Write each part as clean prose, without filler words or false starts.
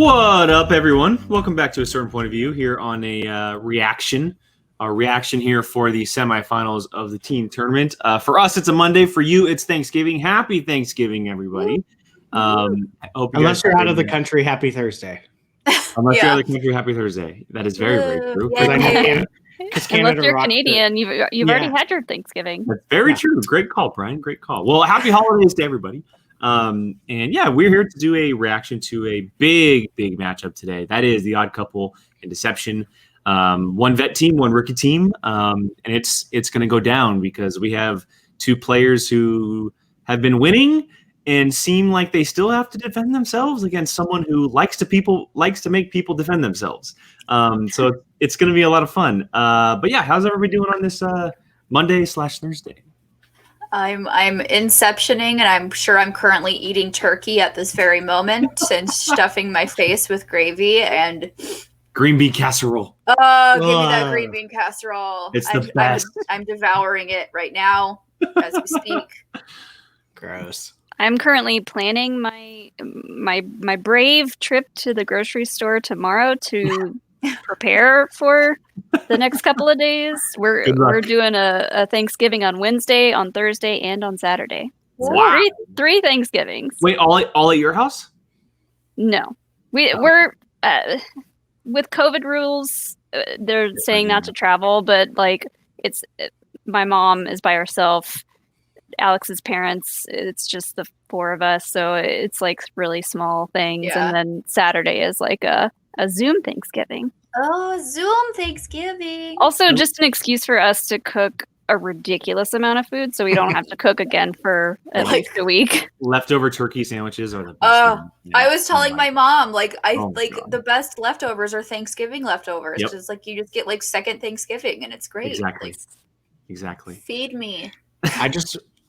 What up, everyone? Welcome back to A Certain Point of View here on a reaction. Our reaction here for the semifinals of the team tournament. For us, it's a Monday. For you, it's Thanksgiving. Happy Thanksgiving, everybody. Unless you're out of the country, happy Thursday. Unless you're out of the country, happy Thursday. That is very, very true. Unless you're Canadian, you've already had your Thanksgiving. That's very true. Great call, Brian. Great call. Well, happy holidays to everybody. And yeah, we're here to do a reaction to a big matchup today. That is the Odd Couple and Deception. One vet team, one rookie team. And it's going to go down because we have two players who have been winning and seem like they still have to defend themselves against someone who likes to make people defend themselves. So it's going to be a lot of fun. But yeah, how's everybody doing on this Monday/Thursday? I'm inceptioning, and I'm sure I'm currently eating turkey at this very moment and stuffing my face with gravy and green bean casserole. Oh, give me that green bean casserole. It's the best. I'm devouring it right now as we speak. Gross. I'm currently planning my brave trip to the grocery store tomorrow to prepare for the next couple of days. We're doing a Thanksgiving on Wednesday, on Thursday, and on Saturday. So wow. three Thanksgivings. Wait, all at your house? No, we're with COVID rules. They're saying not to travel, but like my mom is by herself. Alex's parents, it's just the four of us, so it's like really small things. Yeah. And then Saturday is like a Zoom Thanksgiving. Oh, Zoom Thanksgiving. Also, just an excuse for us to cook a ridiculous amount of food so we don't have to cook again for at least a week. Leftover turkey sandwiches are the best. I was telling my mom, the best leftovers are Thanksgiving leftovers. Yep. Just like you just get like second Thanksgiving and it's great. Exactly. Feed me.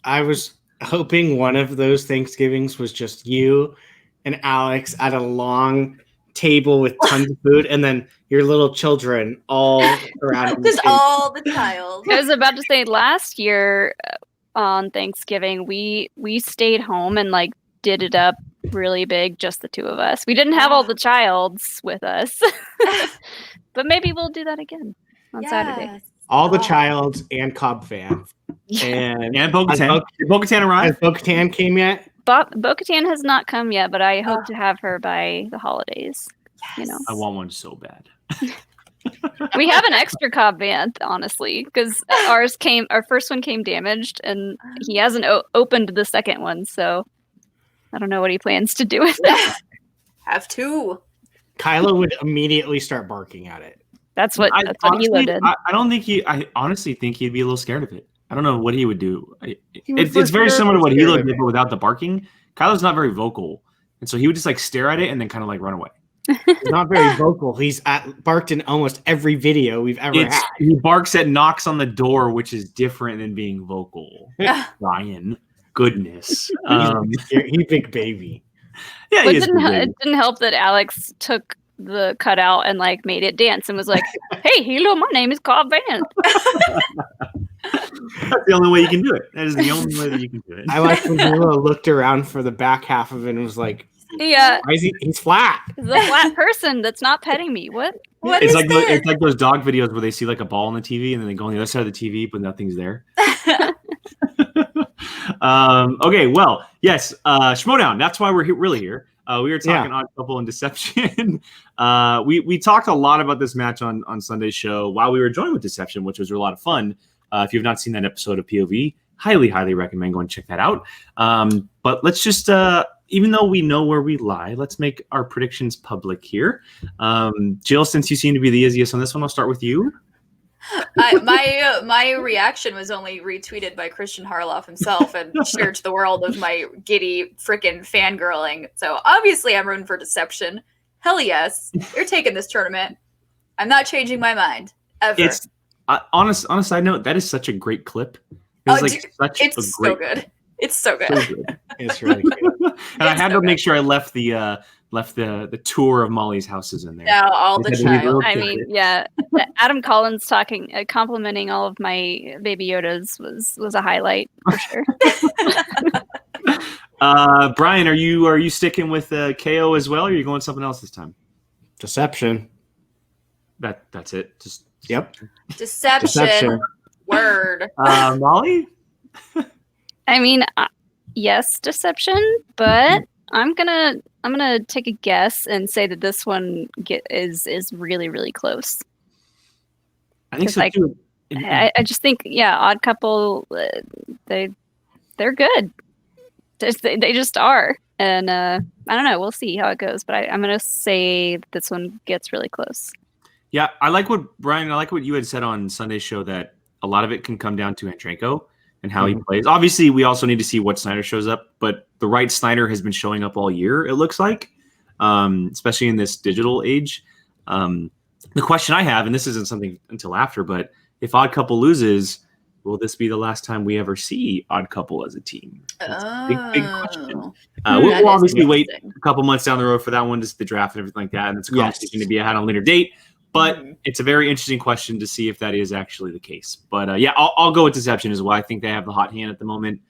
I was hoping one of those Thanksgivings was just you and Alex at a long table with tons of food, and then your little children all around. Just all the child. I was about to say, last year on Thanksgiving, we stayed home and like did it up really big, just the two of us. We didn't have all the childs with us, but maybe we'll do that again on Saturday. All the childs and Cobb fan. And Bo-Katan. Did Bo-Katan arrive? Has Bo-Katan came yet? Bo-Katan has not come yet, but I hope to have her by the holidays. Yes. You know, I want one so bad. We have an extra Cobb Vanth, honestly, because our first one came damaged, and he hasn't opened the second one, so I don't know what he plans to do with it. Have two. Kylo would immediately start barking at it. That's what Hilo did. I honestly think he'd be a little scared of it. I don't know what he would do. It's very similar to what Hilo did, but without the barking. Kylo's not very vocal, and so he would just like stare at it and then kind of like run away. He's not very vocal. He's barked in almost every video we've ever had. He barks at knocks on the door, which is different than being vocal. Ryan, goodness. He's big baby. Yeah, it didn't help that Alex took the cutout and like made it dance and was like, "Hey, Hilo, my name is Cobb Vanth." That's the only way you can do it. That is the only way that you can do it. I like when Hilo looked around for the back half of it and was like, "Yeah, why is he's flat. He's a flat person that's not petting me. What it's like this? It's like those dog videos where they see like a ball on the TV and then they go on the other side of the TV but nothing's there." Okay, well, yes, Schmodown. That's why we're really here. We were talking Odd Couple and Deception. We talked a lot about this match on Sunday's show while we were joined with Deception, which was a lot of fun. If you have not seen that episode of POV, highly recommend going check that out. But let's just, even though we know where we lie, let's make our predictions public here. Jill, since you seem to be the easiest on this one, I'll start with you. My reaction was only retweeted by Christian Harloff himself and shared to the world of my giddy freaking fangirling. So obviously I'm rooting for Deception. Hell yes. They're taking this tournament. I'm not changing my mind. Ever. It's on a side note, that is such a great clip. It's so good. It's so good. It's really good. And I had to make sure I left the tour of Molly's houses in there. Yeah, all the child. I mean, yeah. Adam Collins complimenting all of my Baby Yodas was a highlight for sure. Brian, are you sticking with KO as well, or are you going something else this time? Deception. That's it. Just Yep. Deception. Word. Molly. I mean, yes, deception, but I'm gonna take a guess and say that this one is really really close. I think 'Cause, so like, too. I just think Odd Couple, they're good. They just are, and I don't know. We'll see how it goes, but I'm gonna say this one gets really close. Yeah, I like what you had said on Sunday's show, that a lot of it can come down to Andreyko and how he plays. Obviously, we also need to see what Snyder shows up, but the right Snyder has been showing up all year, it looks like, especially in this digital age. The question I have, and this isn't something until after, but if Odd Couple loses, will this be the last time we ever see Odd Couple as a team? That's a big question. We'll obviously wait a couple months down the road for that one, just the draft and everything like that, and it's a conversation to be had on a later date. But it's a very interesting question to see if that is actually the case. But yeah, I'll go with Deception as well. I think they have the hot hand at the moment.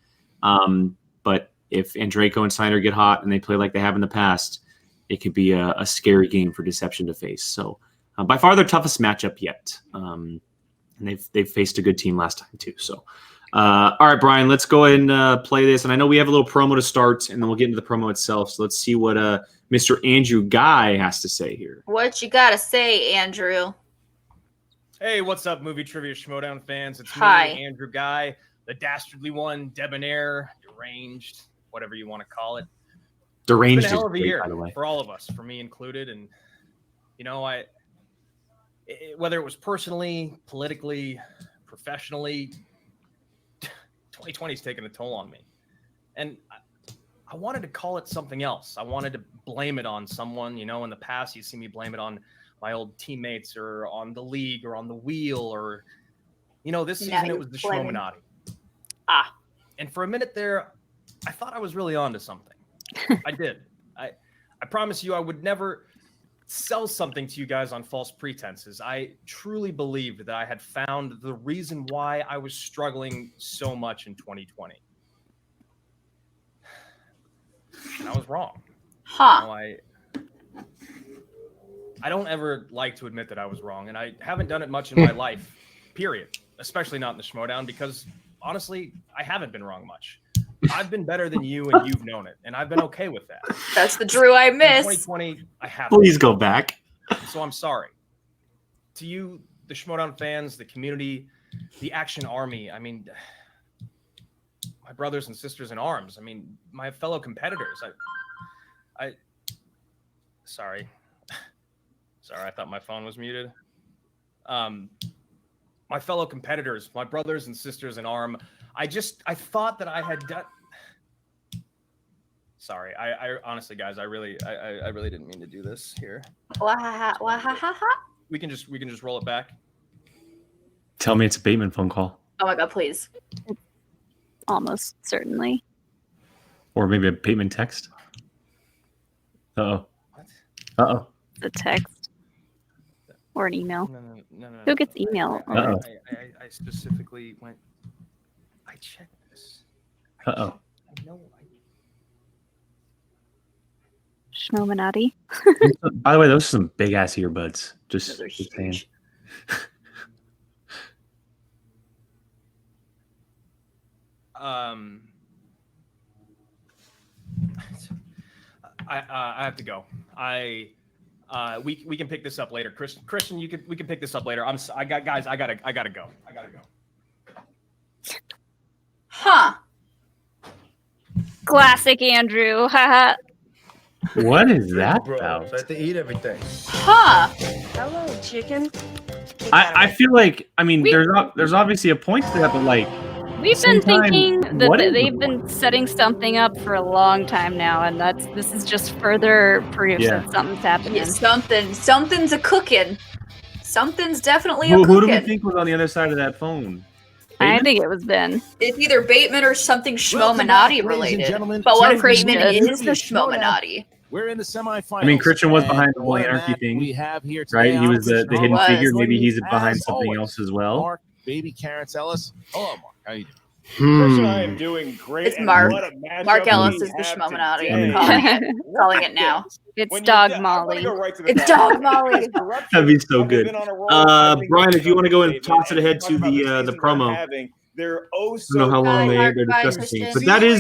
But if Andreyko and Snyder get hot and they play like they have in the past, it could be a scary game for Deception to face. So by far their toughest matchup yet. And they've faced a good team last time too. So all right, Brian, let's go ahead and play this. And I know we have a little promo to start, and then we'll get into the promo itself. So let's see what Mr. Andrew Guy has to say here. What you gotta say, Andrew? Hey, what's up, Movie Trivia Schmodown fans? It's me, Andrew Guy, the dastardly one, debonair, deranged, whatever you want to call it. Deranged it's been a hell of a year by the way. for all of us, for me included. And, you know, whether it was personally, politically, professionally, 2020's taken a toll on me. And I wanted to call it something else. I wanted to blame it on someone. You know, in the past, you see me blame it on my old teammates or on the league or on the wheel or, you know, this season it was the Schmominati. And for a minute there, I thought I was really onto something. I did. I promise you I would never sell something to you guys on false pretenses. I truly believed that I had found the reason why I was struggling so much in 2020. And I was wrong. You know, I don't ever like to admit that I was wrong, and I haven't done it much in my life, period. Especially not in the Schmodown, because honestly, I haven't been wrong much. I've been better than you, and you've known it, and I've been okay with that. That's the Drew I miss. In 2020, I have. Please go back. So I'm sorry. To you, the Schmodown fans, the community, the Action Army, I mean, my brothers and sisters in arms, I mean, my fellow competitors, sorry, I thought my phone was muted. My fellow competitors, my brothers and sisters in arm, I thought that I had done. Sorry, I honestly, guys, I really didn't mean to do this here. We can just roll it back. Tell me it's a Bateman phone call. Oh my God, please. Almost certainly. Or maybe a Bateman text. Uh-oh. What? Uh-oh. The text. Or an email. No. Who gets email? Uh-oh. I specifically went. I checked this. Uh-oh. I know. Schmominati. By the way, those are some big-ass earbuds. Those are just saying. huge. I have to go. We can pick this up later. Christian, we can pick this up later. I gotta go. Huh. Classic Andrew. Haha. What is that Bro, about? so I have to eat everything. Huh. Hello, chicken. I feel like, I mean, there's obviously a point to that, but like, We've been thinking what that is they've the been setting something up for a long time now, and this is just further proof that something's happening. Yeah, something's a cooking. Something's definitely a who cooking. do we think was on the other side of that phone? I Bateman? think it was Ben. It's either Bateman or something Welcome back, Schmominati ladies and related. gentlemen. But what Today's Bateman edition is of the Schmodown. Schmominati. We're in the semifinals. I mean, Christian was behind the And whole on anarchy that, thing, we have here today right? He was the Christian hidden was. figure. Maybe he's As behind something always, else as well. Mark, baby Karen Ellis. Hello, Mark. How you doing? Chris and I am doing great. It's and Mark. what a matchup Mark Ellis we is the have Schmominati. today. Calling it now. It's When you Dog get- I'm gonna Molly. go right to the It's top. Dog Molly. Corruption, That'd be so they've good. been on a roll. I think Brian, that's if you want to go and understatement. toss it ahead to Talk about the season promo. they're having. They're I don't know how long Bye, Mark. they're Bye, discussing things, Christian. but that is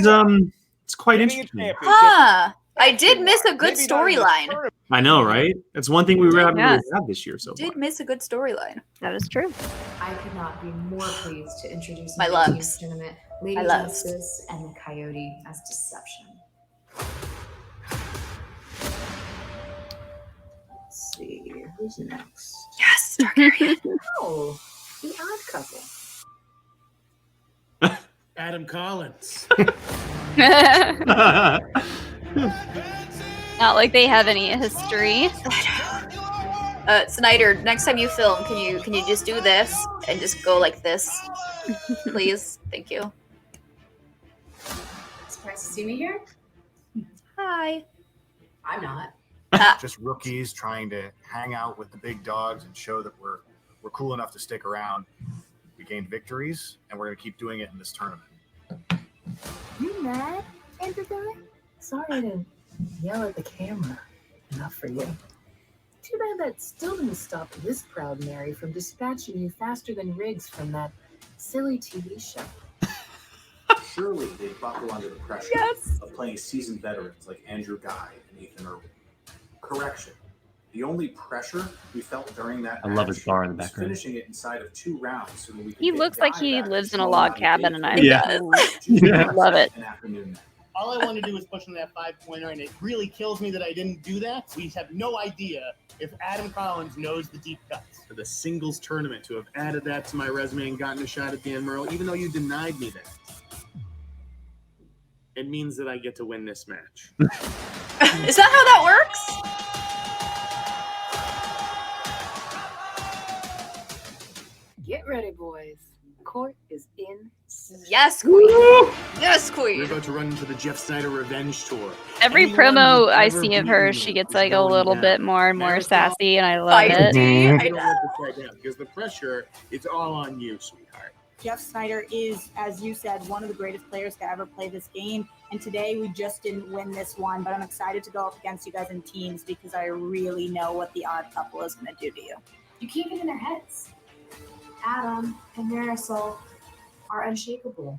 it's quite Winning a interesting. championship. Huh. I did miss a good Maybe not in this storyline. tournament. I know, right? That's one thing we haven't Yeah. really had this year so far. Did miss a good storyline. That is true. I could not be more pleased to introduce My my loves. team's tournament, Lady My loves. Justice and the Coyote as Deception. Let's see, who's next? Yes. Oh, the Odd Couple. Adam Collins. Not like they have any history. Snyder, next time you film, can you just do this and just go like this, please? Thank you. Surprised to see me here? Hi. I'm not. Just rookies trying to hang out with the big dogs and show that we're cool enough to stick around. We gained victories, and we're going to keep doing it in this tournament. You mad, Andrew guy? Sorry to yell at the camera. Enough for you. Too bad that still didn't stop this proud Mary from dispatching you faster than Riggs from that silly TV show. Surely they buckle under the pressure Yes. of playing seasoned veterans like Andrew Guy and Ethan Irwin. Correction. The only pressure we felt during that I love his match bar in the was background. finishing it inside of 2 rounds so that we could He get looks like Guy he back lives to in a slow log down cabin, and I Yeah. Yeah. love it. An afternoon. All I want to do is push on that 5-pointer, and it really kills me that I didn't do that. We have no idea if Adam Collins knows the deep cuts. For the singles tournament, to have added that to my resume and gotten a shot at Dan Murrow, even though you denied me that. It means that I get to win this match. Is that how that works? Get ready, boys. Court is in. Yes, queen. Yes, We're queen. about to run into the Jeff Snyder Revenge Tour. Every Anyone promo who's I ever see of beaten her, me she gets is like a going little down. bit more and more Marathon, sassy, and I love Feisty. it. You I don't know. let this right down because the pressure, it's all on you, sweetheart. Jeff Snyder is, as you said, one of the greatest players to ever play this game. And today we just didn't win this one, but I'm excited to go up against you guys in teams because I really know what the Odd Couple is going to do to you. You keep it in their heads. Adam and Marisol are unshakable.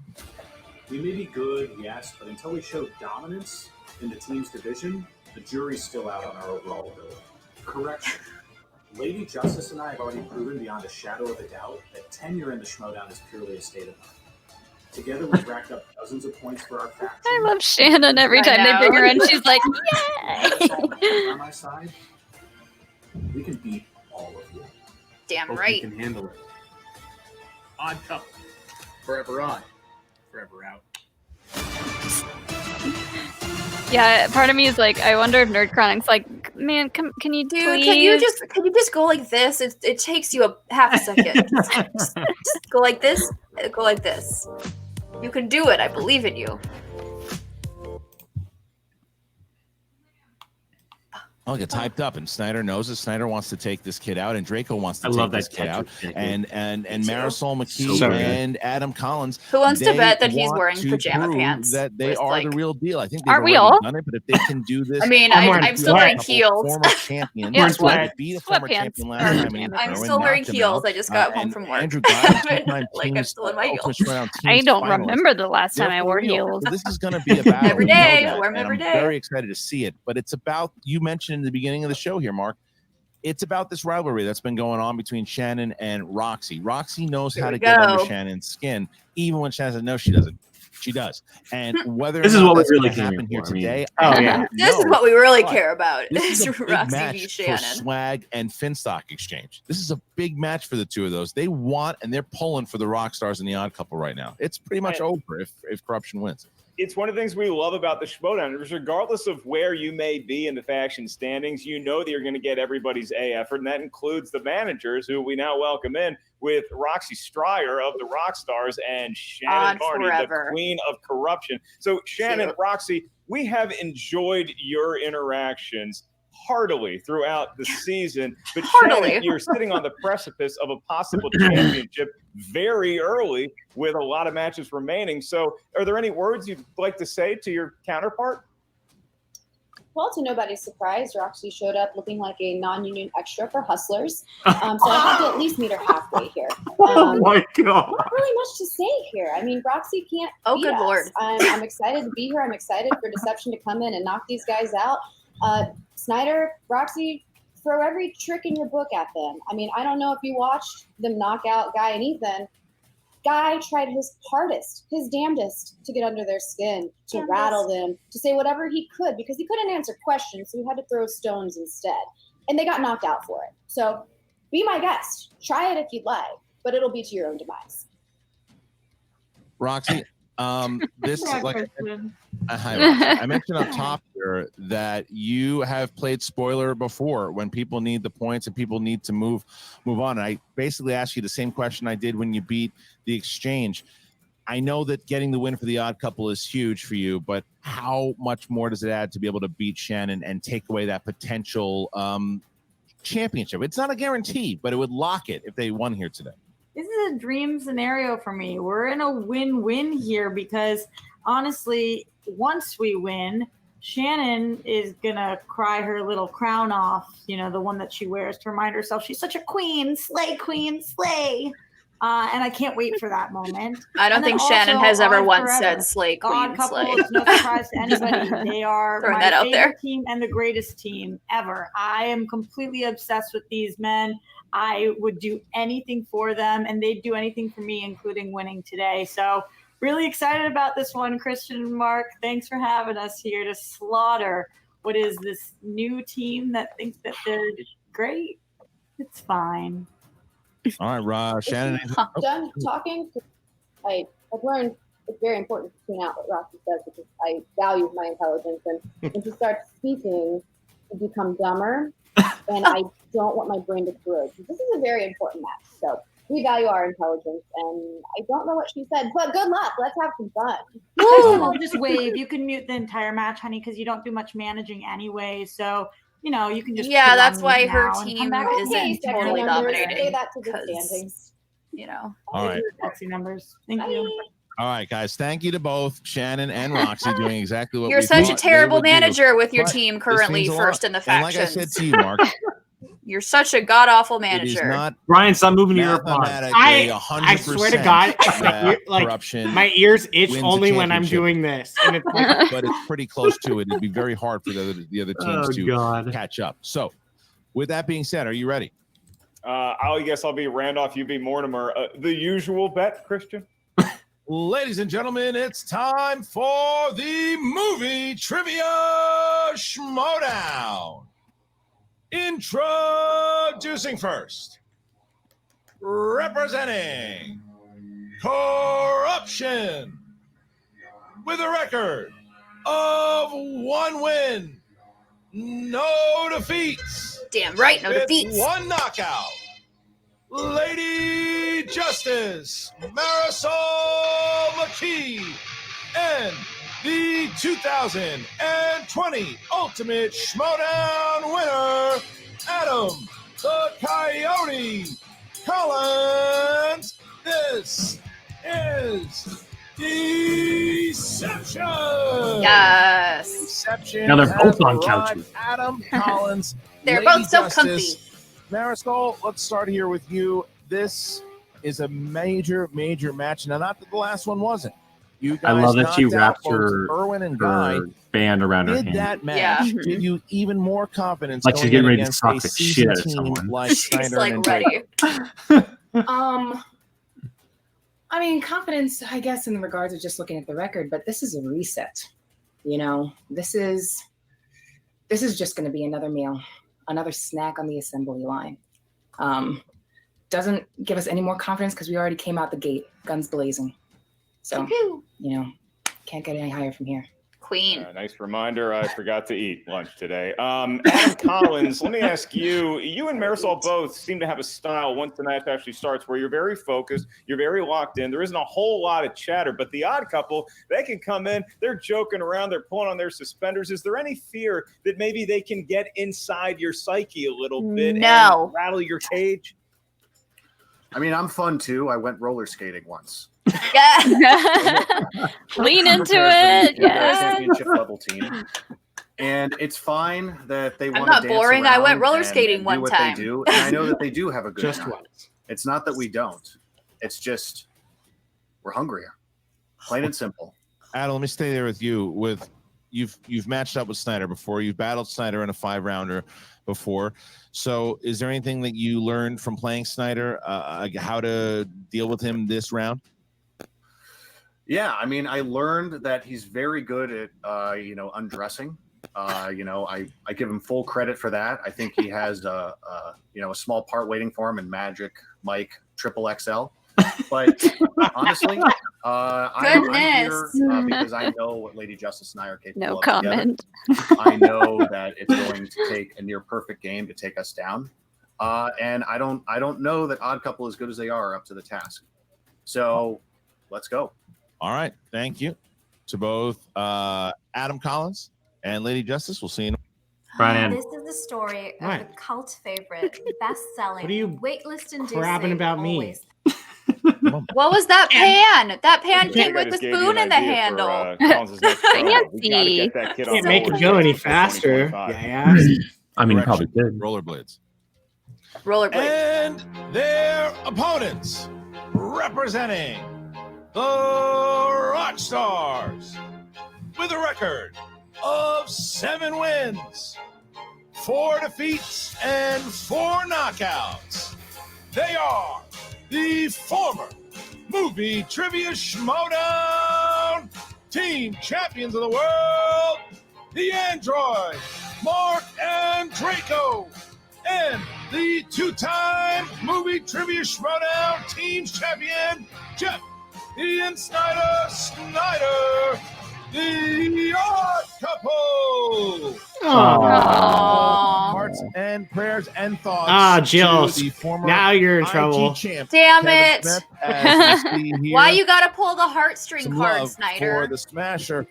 We may be good, yes, but until we show dominance in the team's division, the jury's still out on our overall ability. Correction. Lady Justice and I have already proven beyond a shadow of a doubt that tenure in the Schmodown is purely a state of mind. Together, we've racked up dozens of points for our faction. I love Shannon every I time they know. bring her in. She's like, yay! On my side, we can beat all of you. Damn Hope right. you can handle it. Odd couple. Forever on. Forever out. Yeah, part of me is like, I wonder if Nerd Chronic's like, man, can you Dude, please? can you just go like this? It takes you a half a second. just go like this. Go like this. You can do it. I believe in you. I'll get typed up, and Snyder knows it. Snyder wants to take this kid out, and Draco wants to I take love this that kid out. catch. And Me too. Marisol McKee So good. and Adam Collins. Who wants to they bet that he's want wearing to pajama prove pants? That they with, are like- the real deal. I think they've Aren't we already all? done it, but if they can do this, I mean, I'm wearing I'm still wearing couple heels. Former champions. Yeah, They sweat- beat a former sweatpants champion last are time. pajama I'm pants. still wearing heels. I just got home from work. Andrew Guy, two-time Like, I'm teams, still in my heels. Ultimate Showdown I teams don't finalist. remember the last time They're I for wore real. heels. So this is going to be a battle. Every We know day. that, Wear 'em and every I'm day. very excited to see it. But it's about, you mentioned in the beginning of the show here, Mark, it's about this rivalry that's been going on between Shannon and Roxy. Roxy knows Here how we to get under go. Shannon's skin, even when Shannon says no, she doesn't. She does. And whether This or is not what we that's really gonna came happen here here for, I mean. today, Oh, I yeah. don't This is know. what we really But care about. This is a Is big Roxy match v. for Shannon. Swag and Finstock Exchange. This is a big match for the two of those. They want, and they're pulling for the Rock Stars and the Odd Couple right now. It's pretty much over if Corruption wins. It's one of the things we love about the Schmodown. Regardless of where you may be in the faction standings, you know that you're going to get everybody's A effort, and that includes the managers, who we now welcome in with Roxy Stryer of the Rock Stars and Shannon On Barney, forever. the Queen of Corruption. So, Shannon, Cute. Roxy, we have enjoyed your interactions. heartily throughout the season. But Heartily. Shannon, you're sitting on the precipice of a possible championship very early with a lot of matches remaining. So are there any words you'd like to say to your counterpart? Well, to nobody's surprise, Roxy showed up looking like a non-union extra for Hustlers. So I had to at least meet her halfway here. Oh my God. Not really much to say here. I mean, Roxy can't Oh, beat good us. Lord. I'm excited to be here. I'm excited for Deception to come in and knock these guys out. Snyder, Roxy, throw every trick in your book at them. I mean, I don't know if you watched them knock out Guy and Ethan. Guy tried his hardest, his damnedest to get under their skin, to rattle them, to say whatever he could, because he couldn't answer questions, so he had to throw stones instead. And they got knocked out for it. So be my guest. Try it if you'd like, but it'll be to your own demise. Roxy, this Yeah, like Kristen. hi, Roxy. I mentioned up top here that you have played spoiler before when people need the points and people need to move on. And I basically asked you the same question I did when you beat the Exchange. I know that getting the win for the Odd Couple is huge for you, but how much more does it add to be able to beat Shannon and take away that potential championship? It's not a guarantee, but it would lock it if they won here today. This is a dream scenario for me. We're in a win-win here because honestly, once we win, Shannon is going to cry her little crown off, you know, the one that she wears to remind herself she's such a queen, queen, slay. And I can't wait for that moment. I don't think Shannon has ever once said slay, Odd queen, Couple slay. is no surprise to anybody. They are Throwing my that out favorite there. team and the greatest team ever. I am completely obsessed with these men. I would do anything for them, and they'd do anything for me, including winning today. So really excited about this one, Christian and Mark. Thanks for having us here to slaughter what is this new team that thinks that they're great. It's fine. All right, Shannon. Done talking. I've learned it's very important to tune out what Roxy says because I value my intelligence. And when she starts speaking, I become dumber, and I don't want my brain to corrode. This is a very important match. So we value our intelligence, and I don't know what she said, but good luck. Let's have some fun. I'll just wave. You can mute the entire match, honey, because you don't do much managing anyway. So, you know, you can just Yeah, put it that's on why mute her now and come team back. isn't Okay, sexy totally numbers. dominating. Say that to the 'cause, standings. You know. All right. Sexy numbers. Thank you. All right, guys. Thank you to both Shannon and Roxy doing exactly what You're we such a thought they terrible would do. manager with your But team this currently means a first lot. in the And like factions. I said to you, Mark, You're such a god awful it is manager. not Brian, stop moving to your pod. mathematically I swear to God, that like corruption my ears itch wins a only when I'm championship. doing this. And it's like, But it's pretty close to it. It'd be very hard for the other teams Oh, to God. catch up. So, with that being said, are you ready? I guess I'll be Randolph, you be Mortimer. The usual bet, Christian? Ladies and gentlemen, it's time for the movie trivia schmodown. Introducing first, representing Corruption with a record of 1 win, no defeats. Damn right, no with defeats. 1 knockout. Lady Justice Marisol McKee and the 2020 Ultimate Schmodown winner, Adam the Coyote Collins. This is Deception. Yes. Deception. Now they're has both on arrived. couches. Adam Collins. They're Lady both so Justice. comfy. Marisol, let's start here with you. This is a major match. Now, not that the last one wasn't. You guys I love that she knocked out wraps both her, Irwin and Guy. her band around her Did hand. that match Yeah. give you even more confidence Like she's going getting in ready to against sock a the shit seasoned out of team someone. like She's Snyder like and ready. I mean, confidence, I guess, in regards of just looking at the record, but this is a reset. You know, this is just going to be another meal, another snack on the assembly line. Doesn't give us any more confidence because we already came out the gate, guns blazing. So, you know, can't get any higher from here. Queen. Nice reminder. I forgot to eat lunch today. Adam Collins, let me ask you. You and Marisol both seem to have a style once the night actually starts where you're very focused, you're very locked in. There isn't a whole lot of chatter, but the Odd Couple, they can come in, they're joking around, they're pulling on their suspenders. Is there any fear that maybe they can get inside your psyche a little bit and rattle your cage? I mean, I'm fun too. I went roller skating once. Yeah. Lean into it. Yeah. Championship level team. And it's fine that they want to dance boring. I went roller and skating do one what time. They do. And I know that they do have a good Just time. once. It's not that we don't. It's just we're hungrier. Plain and simple. Adam, let me stay there with you. You've matched up with Snyder before. You've battled Snyder in a 5-rounder before. So is there anything that you learned from playing Snyder, how to deal with him this round? Yeah, I mean, I learned that he's very good at, undressing. I give him full credit for that. I think he has a small part waiting for him in Magic Mike XXL. But honestly, I'm here because I know what Lady Justice and I are capable No of comment. together. I know that it's going to take a near perfect game to take us down, and I don't know that Odd Couple, as good as they are, up to the task. So let's go. All right, thank you to both Adam Collins and Lady Justice. We'll see you. Brian. This is the story of the cult favorite, best-selling, What are you waitlist-inducing, crabbing about me? always What was that pan? That pan I came with just the gave you spoon an in the idea handle. for, Collins' next promo. We gotta Fancy. get that kid on Can't make roller it go any skates for faster. 2025. Yeah. I mean, probably could. Rollerblades. Rollerblades. And their opponents, representing the Rock Stars, with a record of 7 wins, 4 defeats, and 4 knockouts. They are the former Movie Trivia Schmodown Team Champions of the World, the Android, Mark and Draco, and the 2-time Movie Trivia Schmodown Team Champion, Jeff Ian Snyder, the Odd Couple. Hearts and prayers and thoughts. Jill. To the former Now you're in IG trouble. champ, Damn Kevin it. Smith, as we see here. Why you gotta pull the heartstring Some card, love Snyder? for the Smasher.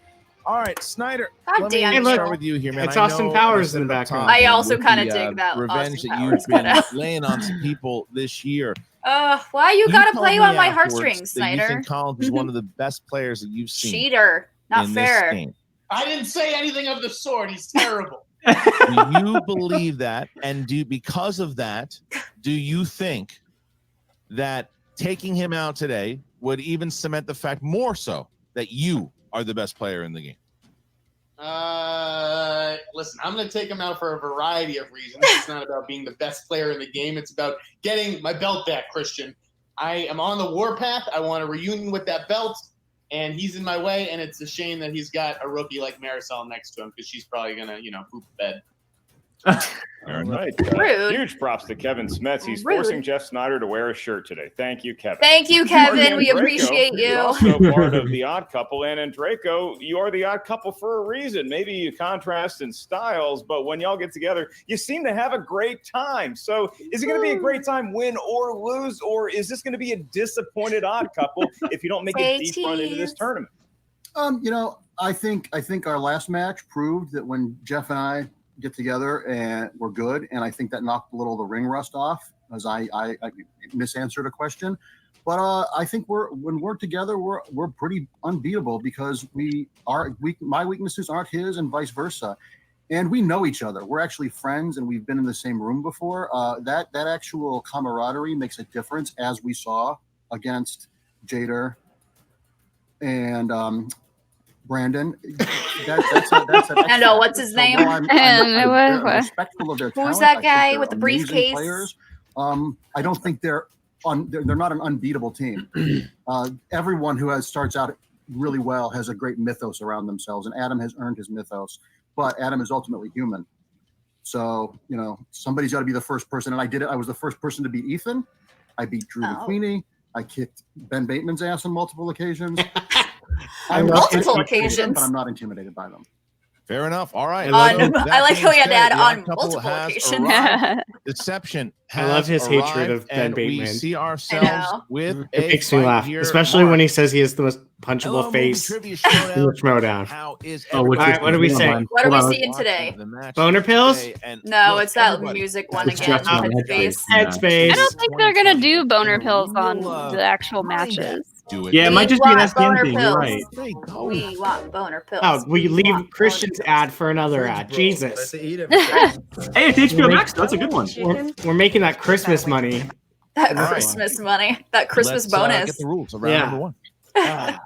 All right, Snyder. God let damn me it. start with you here, man. It's I Austin know Powers I in the said at background. top, I also with kinda the, dig that revenge Austin that Powers you've been cutout. laying on some people this year. Why you gotta told play me on my afterwards heartstrings, that you Snyder? think Collins is one of the best players that you've seen. Cheater. Not in fair. This game. I didn't say anything of the sort. He's terrible. Do you believe that? And because of that, do you think that taking him out today would even cement the fact more so that you are the best player in the game? Listen, I'm going to take him out for a variety of reasons. It's not about being the best player in the game. It's about getting my belt back, Christian. I am on the warpath. I want a reunion with that belt, and he's in my way, and it's a shame that he's got a rookie like Marisol next to him because she's probably going to poop the bed. All right. Rude. Huge props to Kevin Smets. He's Rude. forcing Jeff Snyder to wear a shirt today. Thank you, Kevin. Thank you, Kevin. Mark We Draco appreciate is you. also part of the Odd Couple, and Draco, you are the Odd Couple for a reason. Maybe you contrast in styles, but when y'all get together, you seem to have a great time. So, is it going to be a great time, win or lose, or is this going to be a disappointed Odd Couple if you don't make a deep run into this tournament? I think our last match proved that when Jeff and I get together and we're good, and I think that knocked a little of the ring rust off as I misanswered a question. But I think when we're together, we're pretty unbeatable because my weaknesses aren't his and vice versa. And we know each other. We're actually friends, and we've been in the same room before. That actual camaraderie makes a difference, as we saw against Jader and Brandon. That's And what's his name? I'm respectful of their talent. Who's that I think guy they're with the amazing briefcase? players. I don't think they're not an unbeatable team. Everyone who starts out really well has a great mythos around themselves, and Adam has earned his mythos. But Adam is ultimately human. So, somebody's got to be the first person. And I did it. I was the first person to beat Ethan. I beat Drew McQueenie. I kicked Ben Bateman's ass on multiple occasions. I'm Multiple intimidated, occasions. but I'm not intimidated by them. Fair enough. All right. I So that like how being he had to said, add the on odd couple multiple has occasions. arrived. Deception has I love his hatred arrived, of Ben and we Bateman. see I ourselves know. with It a makes me fight laugh, here. especially when Mark, he says he has the most punchable hello, movie face trivia in showdown. the Schmodown. How is Oh, what's All this? right, what do we Hold say? on. What are we Hold on. seeing today? The match Boner pills? today, and No, look, it's that everybody- music one It's again. just on Headspace. Headspace. I don't think they're gonna do boner pills on real, the actual matches. Do it. Yeah, it We might just be an want SDN boner thing. You're pills. right. There you go. We want boner pills. Oh, we leave want Christian's boner pills. ad for another ad. Jesus. Hey, it's HBO Max. That's a good one. We're making that Christmas money. That All right. Christmas money. That Christmas Let's, bonus. get the rules of round Yeah. number one. My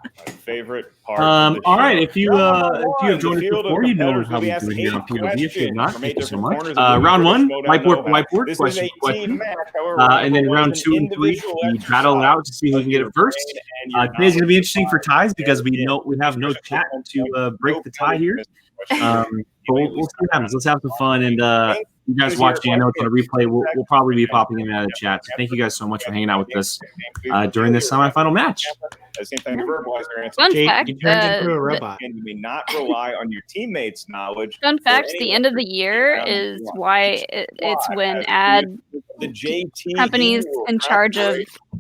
favorite part. All right. If you have the joined us field of before, you know competitors how will be we asked do it here on 8 POV. If you have not, questions from thank 8 you so different much. corners of the Round British one, Schmodown whiteboard, know-how. whiteboard, This question, is a question. team match, however, And then round round one, 2 and 3, individual we battle it out to see who can get it first. exercise and your Today's going to be knowledge interesting for ties because we have no There's a chat potential to break the tie here. question. But we'll see what happens. Let's have some fun. And you guys watching, I know it's on a replay. We'll probably be popping in and out of the chat. So thank you guys so much for hanging out with us during this semifinal match. At the same time, to verbalize your answer. Fun Jake, fact, you turned into a robot. And you may not rely on your teammates' knowledge. Fun for fact: any the end of the year round is one. why it's when ad The JT companies in charge of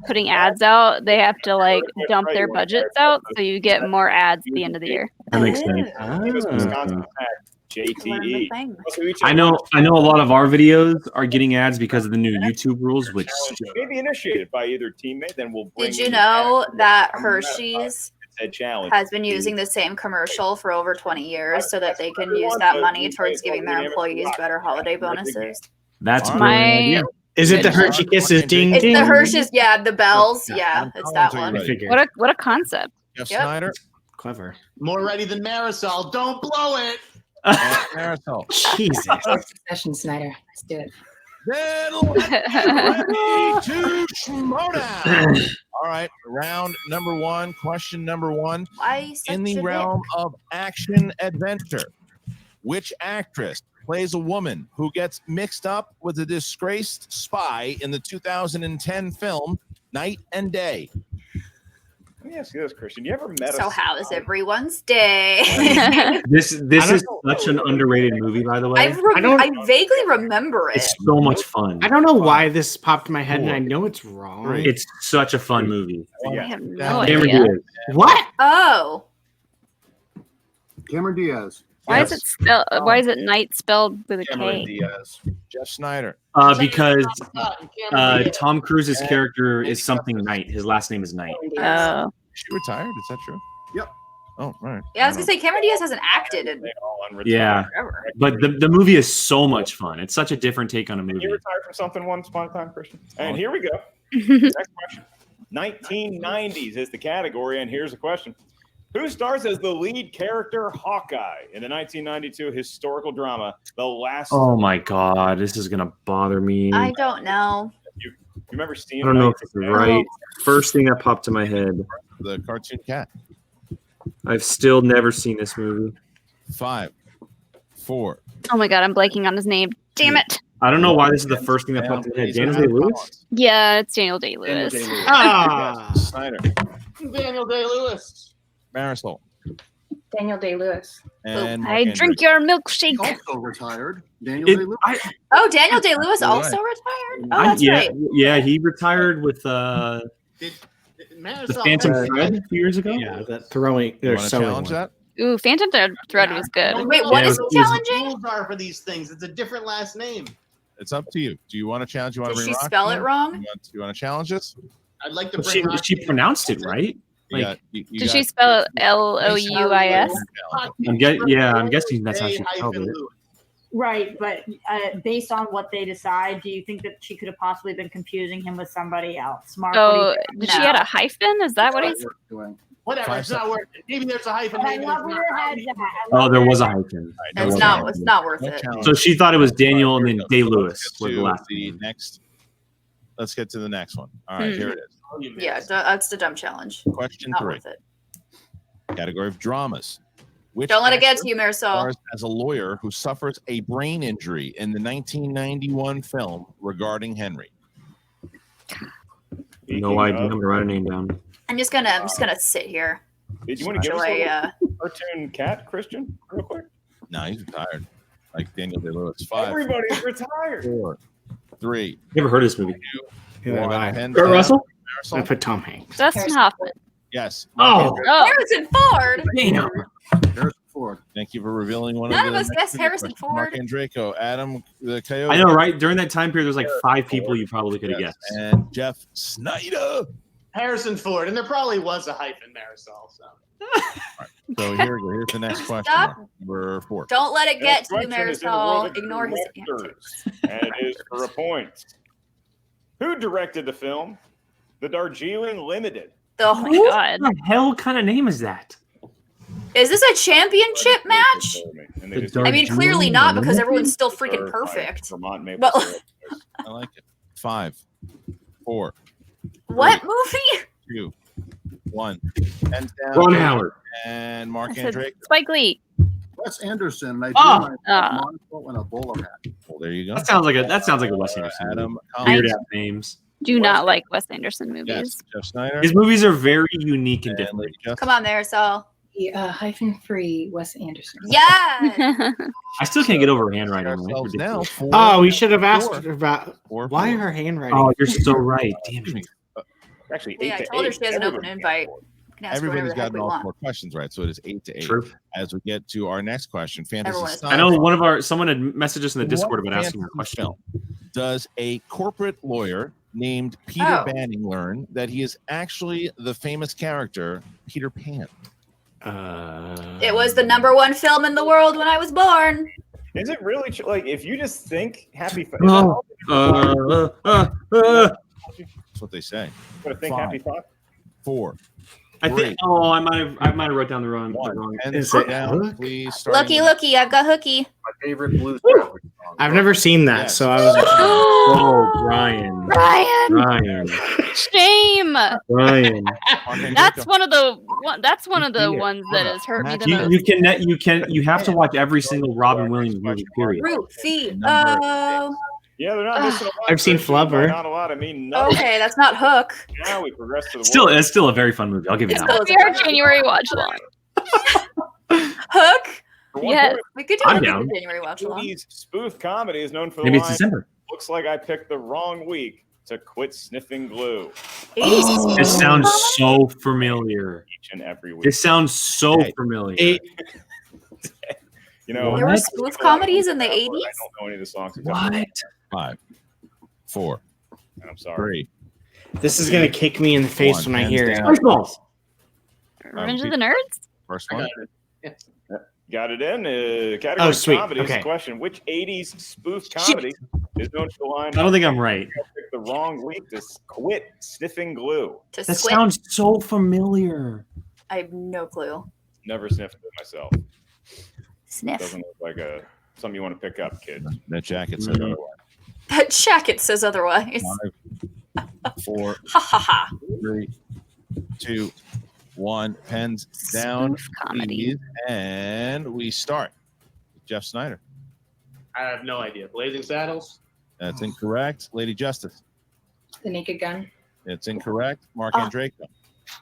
putting ads out, they have to like dump their budgets out, so you get more ads at the end of the year. That makes sense. Wisconsin Pack, JTE. Also, each I know a lot of our videos are getting ads because of the new YouTube rules, which may be initiated by either teammate. Then we'll bring. Did you know that Hershey's a challenge has been using the same commercial for over 20 years so that they can use that money towards giving their employees better holiday bonuses? that's My- my idea. Is it the Hershey Kisses ding It's ding? the Hershey's, yeah, the bells. Yeah, it's that one. I figured. What a concept! Jeff Yep. Snyder. Clever. More ready than Marisol. Don't blow it. Marisol. Jesus. Succession, Snyder. Let's do it. Then let's get ready to Schmodown. All right, round number one, question number one. Why such In the a realm of action adventure, which actress plays a woman who gets mixed up with a disgraced spy in the 2010 film Night and Day? Let me ask you this, Christian. You ever met So a how is everyone's day? This is such an underrated movie, by the way. I vaguely remember it. It's so much fun. I don't know why this popped in my head, and I know it's wrong. It's such a fun movie. I have no Cameron idea. Diaz. What? Oh, Cameron Diaz. Why is it spelled? Why is it night spelled with a Cameron K? Diaz. Jeff Snyder. Because Tom Cruise's character is something Knight. His last name is Knight. Oh, Is she retired? Is that true? Yep. Oh, all right. yeah. I was gonna say Cameron Diaz hasn't acted in Yeah, forever. but the movie is so much fun. It's such a different take on a movie. You retired from something once upon a time, Christian. And here we go. Next question. 1990s is the category, and here's the question. Who stars as the lead character Hawkeye in the 1992 historical drama, The Last... Oh my god, this is gonna bother me. I don't know. You remember seeing I don't know Night if it's and Day? right. First thing that popped to my head. The cartoon cat. I've still never seen this movie. 5, 4. oh my god, I'm blanking on his name. Damn it! I don't know why this is the first thing that popped in my head. Daniel Day-Lewis? Yeah, it's Daniel Day-Lewis. Ah. Snyder. Daniel Day-Lewis. Marisol. Daniel Day-Lewis. And I Mark drink your milkshake. Also retired. Daniel It- Day-Lewis. Oh, Daniel Day-Lewis You're also right. retired. Oh, that's yeah, right. yeah, he retired with the Marisol. Phantom Thread a few years ago. Yeah, that throwing You or want to sewing challenge one. that? Ooh, Phantom Thread was good. Wait, what Yeah, is it he was- challenging? Rules are for these things. It's a different last name. It's up to you. Do you want to challenge? You want Did to she bring Roxy spell it in? wrong? You want to challenge this? I'd like to But bring. she pronounced it right. Like, Yeah, you Did she spell it Louis? I'm guessing that's how she spelled it. Right, but based on what they decide, do you think that she could have possibly been confusing him with somebody else? Mark, what do you Oh, think? did she add a hyphen? Is that what he's? Whatever, it's not working. Maybe there's a hyphen. I Maybe love there's where your not. head's at. I Oh, love there where was a your head's hyphen. It's There was a not. hyphen. It's not worth it. So she thought it was Daniel and then Day-Lewis was the To last. the next. Let's get to the next one. All right, here it is. Yeah, that's the dumb challenge. Question Not 3. worth it. Category of dramas. Which Don't let it get actor to you, Marisol. stars as a lawyer who suffers a brain injury in the 1991 film Regarding Henry? No idea. I'm gonna write her name down. I'm just gonna sit here. Did you want to give us Enjoy, a cartoon cat, Christian, real quick? No, he's retired. Like Daniel Day-Lewis. 5, Everybody's retired. 4, 3. Never heard of this movie. Who have I? Hands Kurt down. Russell? I put Tom Hanks. Dustin Hoffman. Yes. Oh. Harrison Ford. Damn. Harrison Ford. Thank you for revealing one None of of the us next guessed trivia Harrison questions. Mark Ford. Andreyko, Adam the Coyote. I know, right? During that time period, there's like 5 people you probably could have Yes, guessed. and Jeff Snyder. Harrison Ford, and there probably was a hyphen there, so. So here we go. Here's the next question. Stop. Number 4. Don't let it get Next to you, question is in the Marisol. world of Ignore his directors, and it is for a point. Who directed the film The Darjeeling Limited? Oh my Who god. the hell kind of name is that? Is this a championship match? And they just- I mean, clearly not because everyone's still freaking Served by perfect. Vermont Maple But syrup. I like it. 5, 4, what movie? 2, 1. Hands down. Ron Howard. And Mark I said Andreyko. Spike Lee. Wes Anderson. I Oh. do my monocle and a bowler hat. Well, there you go. That sounds like a Wes Anderson. Adam movie. Collins. Weird ass names. Do not like Wes Anderson movies. Yes. Jeff Snyder. His movies are very unique and And different. Lady Justice. Come on, Marisol. Hyphen-free Wes Anderson. Yeah. I still can't get over handwriting. man. Ourselves It's now. ridiculous. 4, Oh, we should have asked 4, about 4, why 4. her handwriting. Oh, you're so right. Damn it. Actually, Yeah, I 8 to told her 8. she has an open Everybody- invite. You can ask her Everybody's whatever the heck gotten we all want. 4 questions right, so it is 8 to 8. True. As we get to our next question, fantasy Everyone is- sci-fi. I know one of someone had messaged us in the What Discord about asking a fantasy question. film does a corporate lawyer named Peter Oh. Banning learn that he is actually the famous character Peter Pan? It was the number 1 film in the world when I was born. Is it really like if you just think Happy? Oh. That's what they say. Gotta think 5, Happy Thought. 4, I think. Oh, I might have wrote down the wrong. 1. And Is sit it down, Hook? please. starting Looky, with- looky, I've got hooky. My favorite blues Catholic song. I've never seen that, Yes. so I was. Oh, Brian. Ryan. Ryan. Shame. Ryan. That's one of the ones that has hurt me the most. You have to watch every single Robin Williams movie. Period. Root, feet. Number Oh. Yeah, they're not missing a lot. I've seen Christian. By Flubber. Not a lot. I mean, nothing. Okay, that's not Hook. Now we progress to the Still, world. it's still a very fun movie. I'll give you It's that. still one. We are January watch long. Hook. For one Yes. point, We could do I'm it in down. the January watch along. Cody's spoof comedy is known for Maybe the it's line, December. looks like I picked the wrong week to quit sniffing glue This sounds so familiar. each and every week. This sounds so familiar. You know, There were What? spoof comedies in the I 80s? don't know any of the songs. except What? 5, 4, for- I'm sorry. 3. This is gonna kick me in the face when I Hands hear it. down. Spaceballs. Revenge of the Nerds? First I one. got it. Got it in. Category Oh, sweet. comedy is the Okay. question. Which 80s spoof comedy is known for the line, I don't think I'm right. I picked the wrong week to quit sniffing glue? To That squint? sounds so familiar. I have no clue. Never sniffed it myself. Sniff. Doesn't look like something you want to pick up, kid. That jacket said otherwise. That jacket says otherwise. 5, 4, Ha ha ha. 3, 2, 1. Pens down, Spoof comedy. please. And we start. Jeff Snyder. I have no idea. Blazing Saddles. That's incorrect. Lady Justice. The Naked Gun. It's incorrect. Mark Oh. Andreyko.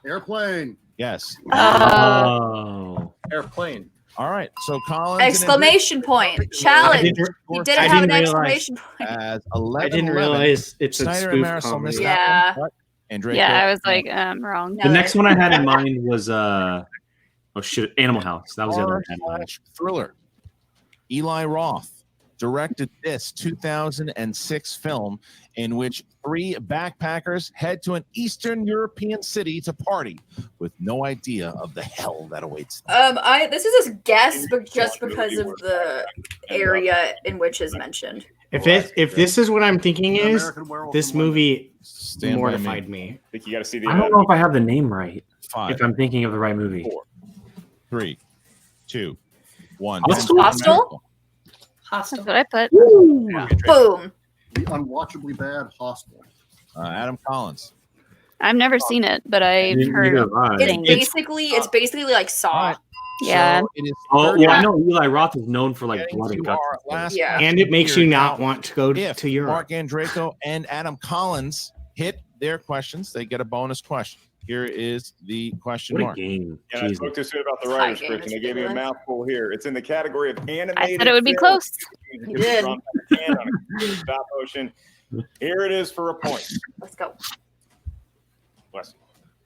Airplane. Yes. Oh. Airplane. All right. So Collins. Exclamation point. Challenge. You didn't I have an didn't realize. exclamation point. As I 11. didn't realize it's a Snyder and spoof Marisol missed comedy. Yeah. that one. But Andreyko. Yeah, I was like, wrong. The next one I had in mind was oh shit, Animal House. That was the other one. I had in mind. Thriller. Eli Roth directed this 2006 film in which 3 backpackers head to an Eastern European city to party with no idea of the hell that awaits them. This is a guess, but just because of the area in which is mentioned. If this is what I'm thinking is, American Werewolf this in London. movie Stand by mortified me. me. I think you got to see the. I don't know if I have the name right. 5, If I'm thinking of the right movie. 4, 3, 2, 1. Hostel? Hostel? That's Hostile. what I put. Boom. The unwatchably bad Hostel. Adam Collins. I've never seen it, but I've Neither heard. have I. It's basically like Saw. Yeah. So it is Oh, 30 well, I know Eli Roth is known for like getting blood and to guts. our last Yeah. And it makes you here. not Now, want to go if to Europe. Mark Andreyko and Adam Collins hit their questions, they get a bonus question. Here is the question What a mark. game. And I spoke too soon about the writers, game, Christian. it's They gave me a ridiculous. mouthful here. It's in the category of animated. I said it would be film. close. You did. On a computer, stop motion. Here it is for a point. Let's go. Bless you.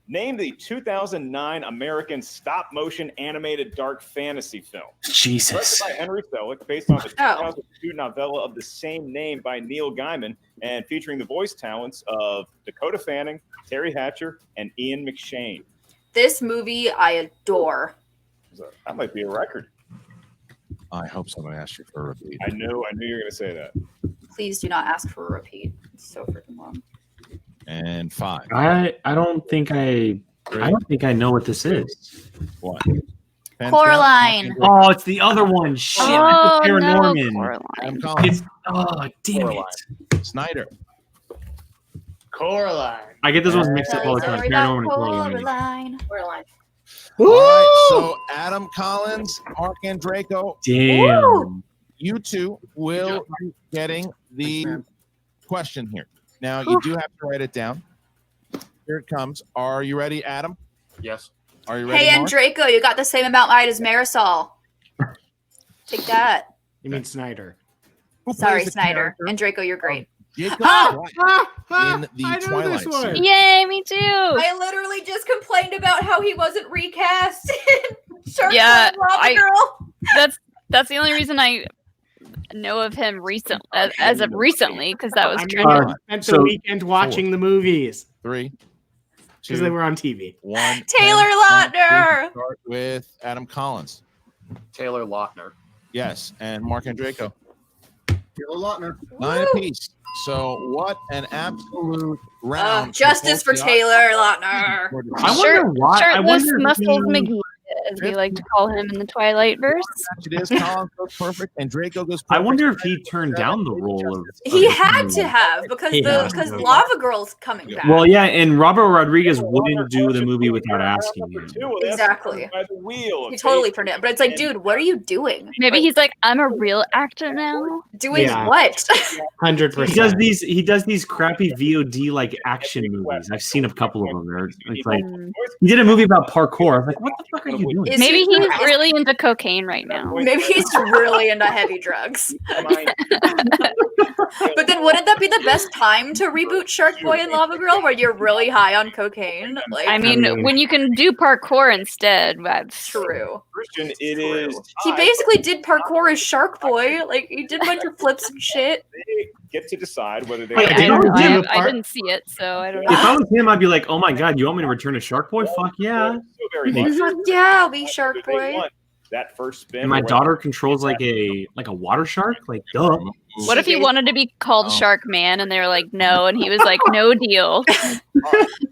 Name the 2009 American stop-motion animated dark fantasy film. Jesus. Directed by Henry Selick, based on the Oh. 2002 novella of the same name by Neil Gaiman, and featuring the voice talents of Dakota Fanning, Terry Hatcher, and Ian McShane. This movie I adore. So that might be a record. I hope someone asked you for a repeat. I knew you were going to say that. Please do not ask for a repeat. It's so freaking long. And 5. I don't think I know what this is. What? Coraline. Oh, it's the other one. Shit, Oh, Sarah no, Norman. Adam It's Collins. damn Coraline. it. Snyder. Coraline. I get those ones mixed up all the time. Sorry Sarah about Norman and Coraline. Coraline. Coraline. All right, so Adam Collins, Mark and Draco, Damn. you two will be getting the question here. Now, you do have to write it down. Here it comes. Are you ready, Adam? Yes. Are you ready, Hey, and Mark? Draco, you got the same amount right as Marisol. Take that. You mean Snyder? Who plays Sorry, the Snyder. character And Draco, you're great. Jacob Ah! White in the I know Twilight this one. series? Yay, me too. I literally just complained about how he wasn't recast in Shark Yeah, Boy and Lava I- Girl. That's the only reason I know of him as of recently, because that was I trending. spent so- the weekend watching the movies 3, because 2, they were on TV. 1. Taylor Lautner. Start with Adam Collins. Taylor Lautner. Yes, and Mark and Draco. Taylor Lautner. 9 apiece. So what an absolute round. Justice for both the Taylor Lautner. I wonder why. I Shirtless wonder if Muscles he- McGee, as we like to call him in the Twilight verse. It is. Collins goes perfect, and Draco goes perfect. I wonder if he turned down the role of. He of had the to have because He had because to. Lava Girl's coming back. Well, yeah, and Robert Rodriguez wouldn't do the movie without asking him. Exactly. By the wheel. He totally turned it, but it's like, dude, what are you doing? Maybe he's like, I'm a real actor now. Doing Yeah. what? 100%. He does these crappy VOD like action movies. I've seen a couple of them. It's like he did a movie about parkour. I was like, what the fuck are you doing? Maybe he's really into cocaine right now. Maybe he's really into heavy drugs. But then wouldn't that be the best time to reboot Shark Boy and Lava Girl where you're really high on cocaine? Like, I mean, when you can do parkour instead, that's true. Christian, it is. He basically did parkour as Shark Boy. Like he did a bunch of flips and shit. They get to decide whether they. I don't know. I didn't see it, so I don't If know. I was him, I'd be like, oh my god, you want me to return to Shark Boy? Fuck yeah. very Thanks. much. Yeah, I'll be Shark They Boy. want that first spin. And my or daughter controls like a water shark. Like, duh. What if he wanted to be called Shark Man and they were like, no, and he was like, no deal.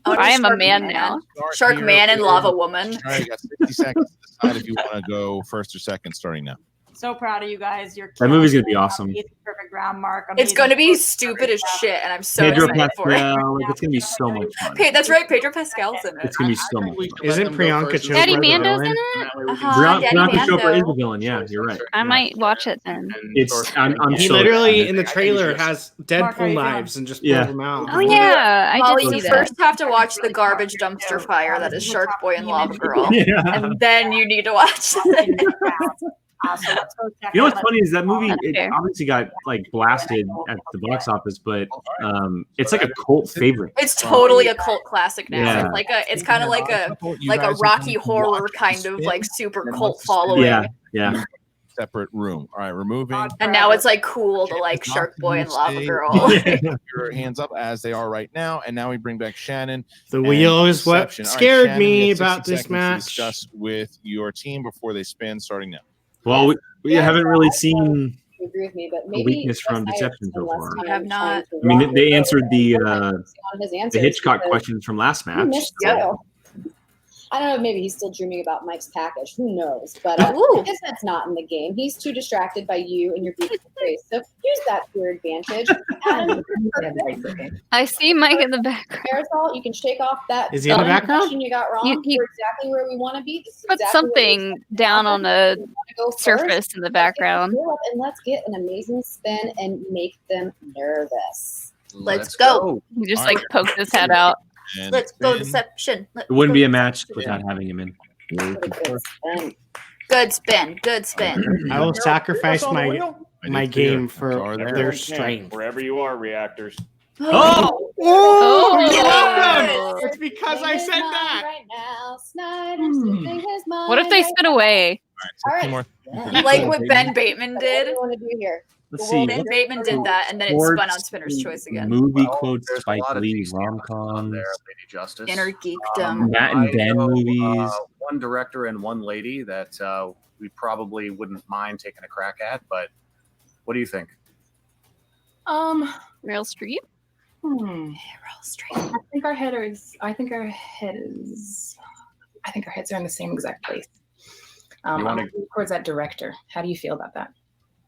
I am a man now. Shark Man and Lava Woman. All right, you got 60 seconds to decide if you want to go first or second, starting now. So proud of you guys. You're That movie's gonna killing be it. awesome. Amazing, perfect round mark. It's amazing going to be post, stupid as shit, and I'm so Pedro excited for it. Pascal. Like, it's gonna be so much fun. That's right, Pedro Pascal's in it. It's gonna be so much fun. Isn't Priyanka Chopra Daddy the Mando's villain? in it? Priyanka Chopra is the villain. Yeah, you're right. I might watch it then. It's I'm He so literally excited. in the trailer has Mark, how Deadpool you knives and just Yeah. pulls them out. Oh yeah, I Molly, did you see that. first have to watch the garbage dumpster fire that is Shark Boy and Lava Girl, Yeah. and then you need to watch it. So let's go check You know out what's funny is that movie. That's It fair. obviously got like blasted at the box office, but it's like a cult favorite. It's totally a cult classic now. Yeah. It's like it's kind of like a You like a guys are Rocky going to horror watch kind the of spin like super and cult watch the spin. following. Yeah. Separate room. All right, removing. And now it's like cool to like Shark Boy and Lava Girl. Your hands up as they are right now, and now we bring back Shannon. The and wheel is what Deception. All right, scared Shannon, me you have 60 about this seconds to match. Discuss with your team before they spin, starting now. Well, we haven't really seen You agree with me, but a maybe weakness from Wes Snyder Deception spent so less far. time I have not. trying to I mean, rock they the answered boat the and focusing on his the answers Hitchcock because questions from last he match. missed so- too. I don't know. Maybe he's still dreaming about Mike's package. Who knows? But Ooh. I guess that's not in the game. He's too distracted by you and your beautiful face. So use that to your advantage. Adam, I see Mike in the background. Marisol, you can shake off that. Is he in the background? impression you got wrong. You We're exactly where we want to be. This is put exactly what we something down on a want to go first. surface in the background. Go up and let's get an amazing spin and make them nervous. Let's go. He just All like poked his head out. And Let's go spin. deception. It wouldn't be a match without having him in. Good spin. Good spin. I will sacrifice on the my wheel? game for Are there. their Everyone can, strength. wherever you are, reactors. Oh! It's because I said that. Right now, Snyder's losing his mind. What if they spin away? All right. Two more. Like what Ben Bateman What do did. you want to do here? Let's see. Ben what Bateman did that, and then it sports spun on Spinner's Choice again. Movie Well, quotes, there's a Spike lot of Lee, DC on rom-coms, there, Lady Justice. Inner geekdom. Matt and I Ben know, movies. one director and one lady that we probably wouldn't mind taking a crack at, but what do you think? Meryl Streep. Hmm. Meryl Streep. I think our heads are in the same exact place. You I'm wanna- looking towards that director. How do you feel about that?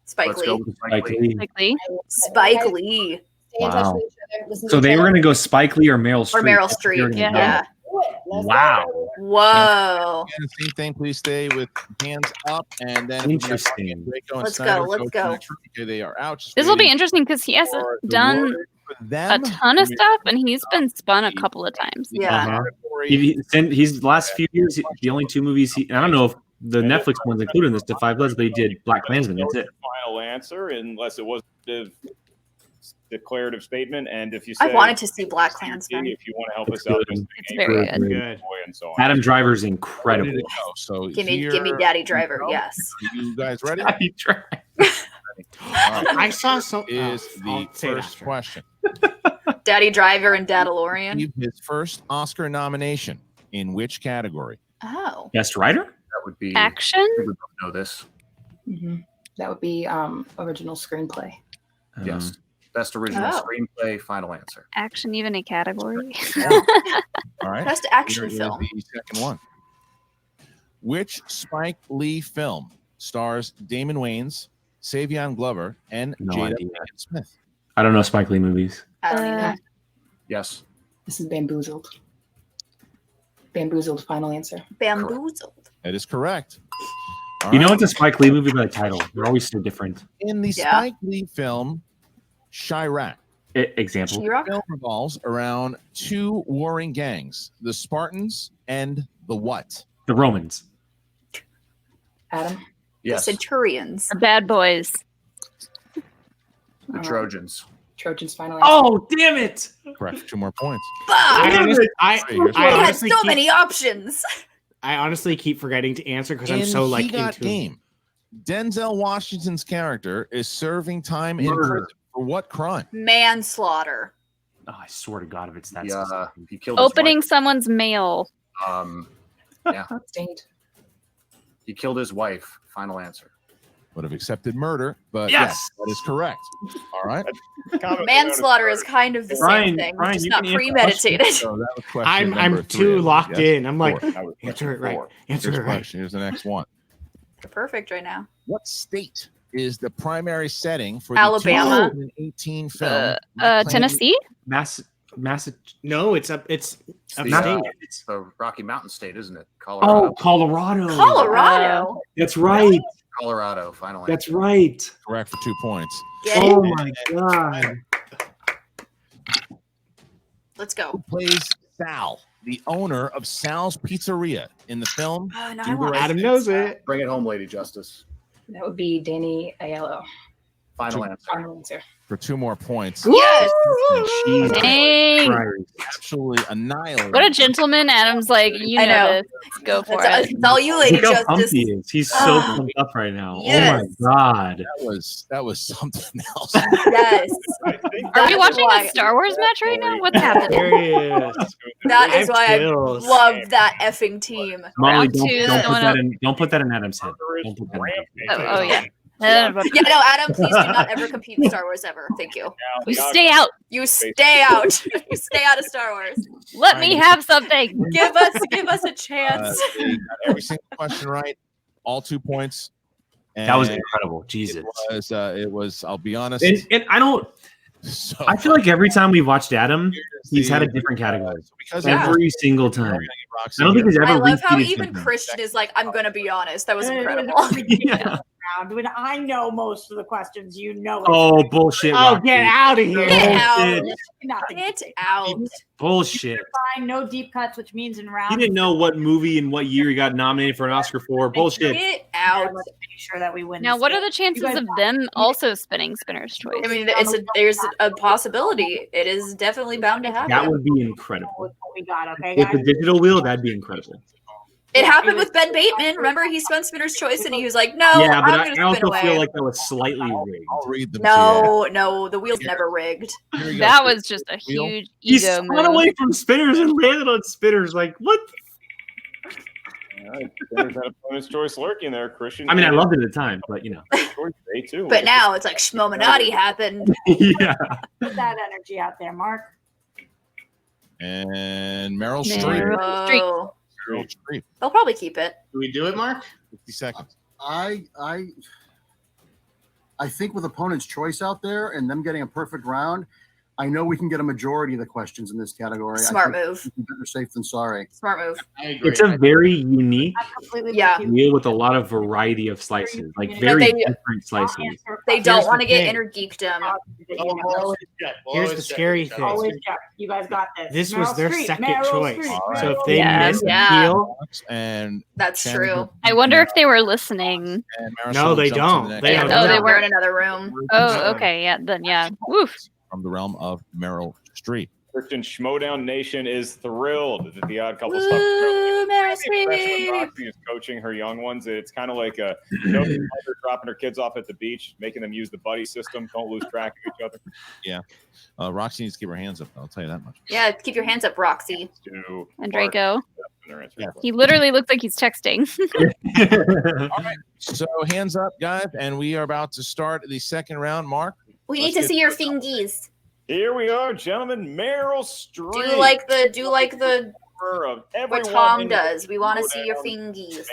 Spike Let's go Lee. with Spike Lee. Spike Lee. Spike Lee. Stay in touch Wow. with each other. Listen to So each they were other. going to go Spike Lee or Meryl Streep. Or Meryl That's what they were Streep. gonna Yeah. go. Do it. Let's Wow. go. Whoa. And same thing. Please stay with hands up, and then Interesting. Let's go, let's go. Okay, they are out. Just This will be waiting interesting because he hasn't for the done word for a them. ton of stuff, and he's been spun a couple of times. Yeah. Uh-huh. He's the last few years, the only two movies I don't know if the Netflix one's included in this, The Five Bloods, but he did Black Klansman. That's it. Final answer, unless it was a declarative statement. And if you I say, wanted to see Black Klansman. if you want to help It's us out, good. just It's very good. Good. and so on. Adam Driver's Ready incredible. to go. So Give me here Daddy Driver. we go. Yes. You guys ready? He tried. All right. I saw some. Is I'll the say it first after. question. Daddy Driver and Dadalorian. Received his first Oscar nomination in which category? Oh. Best writer? That would be. Action. We would know this. That would be original screenplay. Yes. Best original Oh. screenplay. Final answer. Action, even a category. All right. Best action Here is film. the second one. Which Spike Lee film stars Damon Wayans, Savion Glover, and No Jada idea. Pinkett Smith? I don't know Spike Lee movies. I don't even. Yes. This is Bamboozled. Bamboozled, final answer. Bamboozled. That is correct. All You know right. it's a Spike Lee movie by the title. They're always so different. In the Yeah. Spike Lee film Chirac, Example. the film revolves around two warring gangs, the Spartans and the what? The Romans. Adam? Yes. The Centurions. The Bad Boys. The Trojans. Trojans, final answer. Oh, damn it! Correct for 2 more points. Fuck! I honestly, We had honestly so keep, many options. I honestly keep forgetting to answer because I'm In so like He Got into Game, Denzel Washington's character is serving time in Murder. prison for what crime? Manslaughter. Oh, I swear to God, if it's that. Yeah. He killed his Opening someone's mail. wife. Yeah. That's stained. He killed his wife. Final answer. Would have accepted murder, but Yes. yes, that is correct. All right. Manslaughter is kind of the Brian, same thing, Brian, just you not can answer premeditated. So that was question I'm number too 3. locked Yes? in. I'm like, 4. That was answer it question right. 4. Answer Here's it right. question. Here's the next one. Perfect right now. What state is the primary setting for Alabama. the 2018 film? Tennessee. Mass. No, it's The, upstate. it's the Rocky Mountain State, isn't it? Colorado. Oh, Colorado. Colorado. That's right. Colorado. Final answer. That's right. Correct for 2 points. Get Oh it? my God. Let's go. Who plays Sal, the owner of Sal's Pizzeria in the film? Oh, no, I Do the want Right Adam Thing? knows it. Bring it home, Lady Justice. That would be Danny Aiello. Final answer. Final answer. For 2 more points. Yes. Jesus Dang. Christ. Absolutely annihilated. What a gentleman. Adam's like, you I know know. this. Go for It's, it. it's all you, Lady Look how pumped Justice. he is. He's so pumped up right now. Yes. Oh my God. That was something else. Yes. I think Are we That's watching why- a Star Wars match right now? What's happening? There he is. That I is have why chills. I love that effing team. Molly, Round don't, two is don't, put going that up. don't put that in Adam's head. Don't put that in Adam's head. Oh, yeah. Yeah, no, Adam, please do not ever compete in Star Wars ever. Thank you. You stay out. You stay out. You stay out of Star Wars. Let me have something. Give us a chance. They got every single question right. All 2 points. That was And incredible. Jesus. It was. I'll be honest. And I don't. So, I feel like every time we've watched Adam, he's had a the- different category. because Every single we're time. gonna get Roxy I don't think here. he's ever I love how repeated even something. Christian is like, I'm gonna be honest. That was incredible. Yeah. When I know most of the questions, you know. Oh, bullshit. Oh, Rocky. get out of here. Get out. Bullshit. Nothing. Get out. Bullshit. line, no deep cuts, which means in round. You didn't know what movie and what year he got nominated for an Oscar for. Bullshit. Get out. Let's make sure that we win. Now, this what are game. the chances guys of got them also spinning Spinner's Choice? I mean, there's a possibility. It is definitely bound to happen. That would be incredible. what we got, okay, With guys? the digital wheel, that'd be incredible. It happened with Ben Bateman. Remember, he spun Spinner's Choice and he was like, "No, Yeah, but I'm I going to also spin away." feel like that was slightly rigged. I'll read them. No, the wheel's never rigged. That was just a huge He ego spun move. away from spinners and landed on spinners. Like, what? All right, Spinners had a bonus choice lurking there, Christian. I mean, I loved it at the time, but you know. Choice day two. But now it's like Schmominati happened. Yeah. Put that energy out there, Mark. And Meryl Streep. Oh, Meryl Streep. they'll probably keep it. Do we do it, Mark? 50 seconds. I think with opponent's choice out there and them getting a perfect round, I know we can get a majority of the questions in this category. Smart I think move. Better safe than sorry. Smart move. I agree. It's a very unique Yeah. wheel with a lot of variety of slices, like very they- different slices. They don't Here's want to the get thing. inner geekdom. We'll always check. We'll Here's always the check. scary thing. Always check. You guys got this. This was Meryl their Streep, second Meryl choice. Streep. So if they Yeah. miss the Yeah. heel, And That's Shannon true. Gould- I wonder if they were listening. and Marisol No, they jumps don't. in the next They Yeah, don't no, know. they were in another room. Oh, okay. Yeah, then yeah. Woof. from the realm of Meryl Streep. Christian Schmodown Nation is thrilled that the Odd Couple Woo, stuff. Meryl Especially when Streep. Roxy is coaching her young ones. It's kind of like a mother dropping her kids off at the beach, making them use the buddy system. Don't lose track of each other. Roxy needs to keep her hands up. I'll tell you that much. Yeah, keep your hands up, Roxy. To And Draco. Yeah. He literally looks like he's texting. All right. So hands up, guys, and we are about to start the second round. Mark. We Let's need to get see your fingies. Here we are, gentlemen. Meryl Streep. Do like the of what everyone Tom in the does. We want to see your Schmodown. fingies.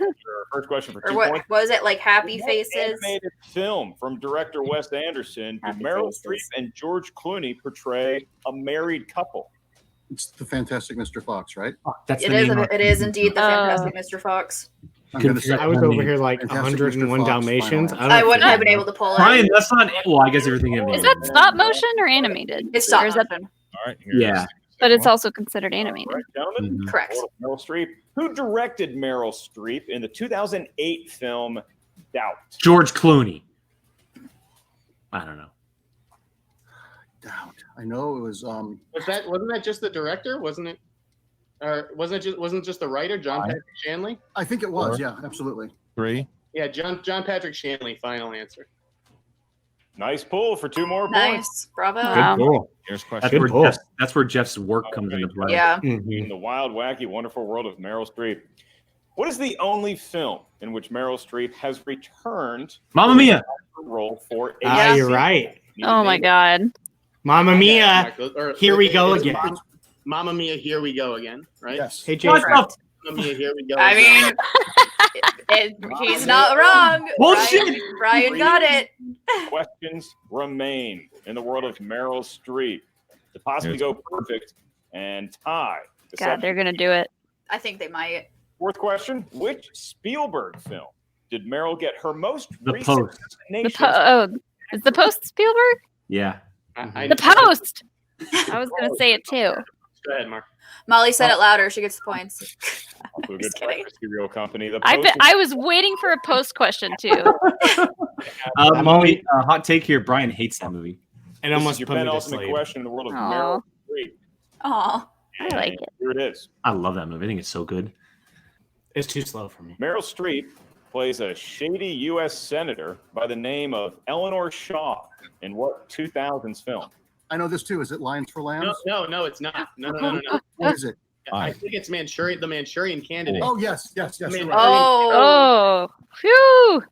Your first question for Or 2 what points. was it like? Happy What faces. animated film from director Wes Anderson did Happy Meryl Faces. Streep and George Clooney portray a married couple? It's the Fantastic Mr. Fox, right? That's It the is. name. It is indeed the Oh. Fantastic Mr. Fox. I'm gonna say I was over here like Fantastic 101 Mr. Fox, Dalmatians. final I answer. wouldn't have been able to pull it. Brian, that's not. Well, I guess everything. Is that stop motion or animated? It's stop Or is that- motion. All right. Here Yeah. but it's also considered animated. All right, gentlemen. Mhm. Correct. Meryl Streep. Who directed Meryl Streep in the 2008 film Doubt? George Clooney. I don't know. Doubt. I know it was. Wasn't that just the director? Wasn't it? Or wasn't just the writer, John Patrick Shanley? I think it was. Yeah, absolutely. 3. Yeah, John Patrick Shanley. Final answer. Nice pull for 2 more points. Nice. Bravo. Wow. Good pull. Here's That's question. where, pull. that's where Jeff's work comes into play. Yeah. Mhm. In the wild, wacky, wonderful world of Meryl Streep. What is the only film in which Meryl Streep has returned Mamma Mia. her role for a Ah, you're right. Oh my god. Mamma Mia. Here we go It's again. Mamma Mia, here we go again, right? Yes. Hey, Jay. What's up? Mamma Mia, here we go. I again. mean, he's not wrong. Bullshit. Brian got it. Questions remain in the world of Meryl Streep to possibly go perfect and tie. God, they're gonna do it. I think they might. Fourth question: which Spielberg film did Meryl get her most The recent Post. The nomination? is the Post Spielberg? Yeah. The Post. I was gonna say it too. Go ahead, Mark. Molly said it louder. She gets the points. Also a good Just kidding. cereal company. The I Post I was waiting for a Post question too. I'm only hot take here. Brian hates that movie. And This is almost your put me to penultimate sleep. question in the world of Aw. Meryl Streep. Aw. I like it. Here it is. I love that movie. I think it's so good. It's too slow for me. Meryl Streep plays a shady U.S. senator by the name of Eleanor Shaw in what 2000s film? I know this too. Is it Lions for Lambs? No, it's not. No. What is it? I think it's the Manchurian Candidate. Oh yes. I mean, you're right. Oh. Oh, phew!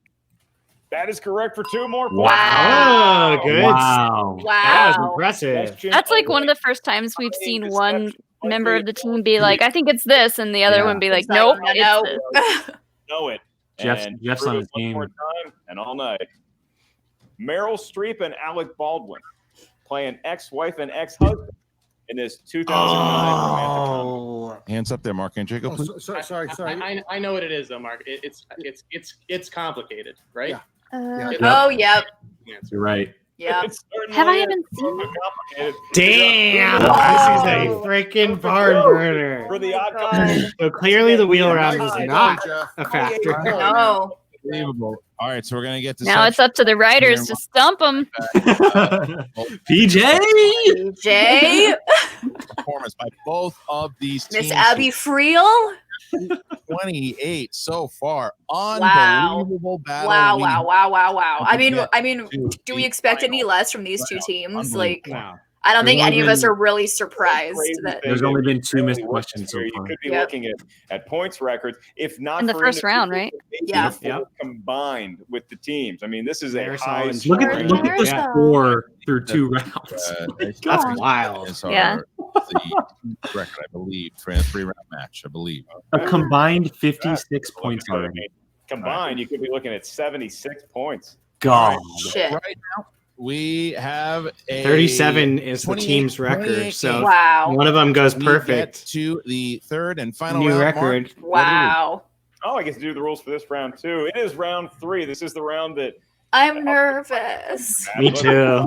That is correct for 2 more points. Wow. Oh, good. Wow. That was Wow. impressive. Question That's like one of over. the first times we've Deception seen one likely member of the team be like, "I think it's this," and the other Yeah. one be like, It's like, "Nope, no. it's this." Know it. Jeff's And on prove his it one game. more time and all night. Meryl Streep and Alec Baldwin play an ex-wife and ex-husband in this 2009 romantic comedy. Oh. Hands up there, Mark and Jacob. Oh, Please. sorry. I know what it is though, Mark. It's complicated, right? Yeah. Uh, It- Oh, yep. You're right. Yeah. Have I even seen that? Damn, this is a freaking barn burner. For the odd God. So clearly the wheel around is not a factor. No. Unbelievable. All right, so we're gonna get to Now it's up to the writers to stump them. PJ. Jay. Performance by both of these Miss teams. Abby Friel. 28 so far. Wow. Unbelievable battle. Wow, we wow, wow, wow, wow. to get I mean, to do we the expect any final less from these two round. teams? Like, Unbelievable. I don't think There's any of only us been- are really surprised Crazy that. thing There's only been two really missed works questions so here. far. You could be Yep. looking at points records, if not In the for first round, right? Yeah. Yep. Combined with the teams. I mean, this is a Marisol high. and Look at Jordan. look at the Yeah. score through 2 rounds. That's wild. Is Yeah. the record, I believe, for a 3-round match, I believe. A combined 56 points already. Combined, you could be looking at 76 points. God. Shit. Right now, we have a 37 is the 28 team's record. So Wow. one of them goes we perfect. get to the third and final New round record. mark. Wow. Oh, I get to do the rules for this round too. It is round 3. This is the round that I'm nervous. Me too.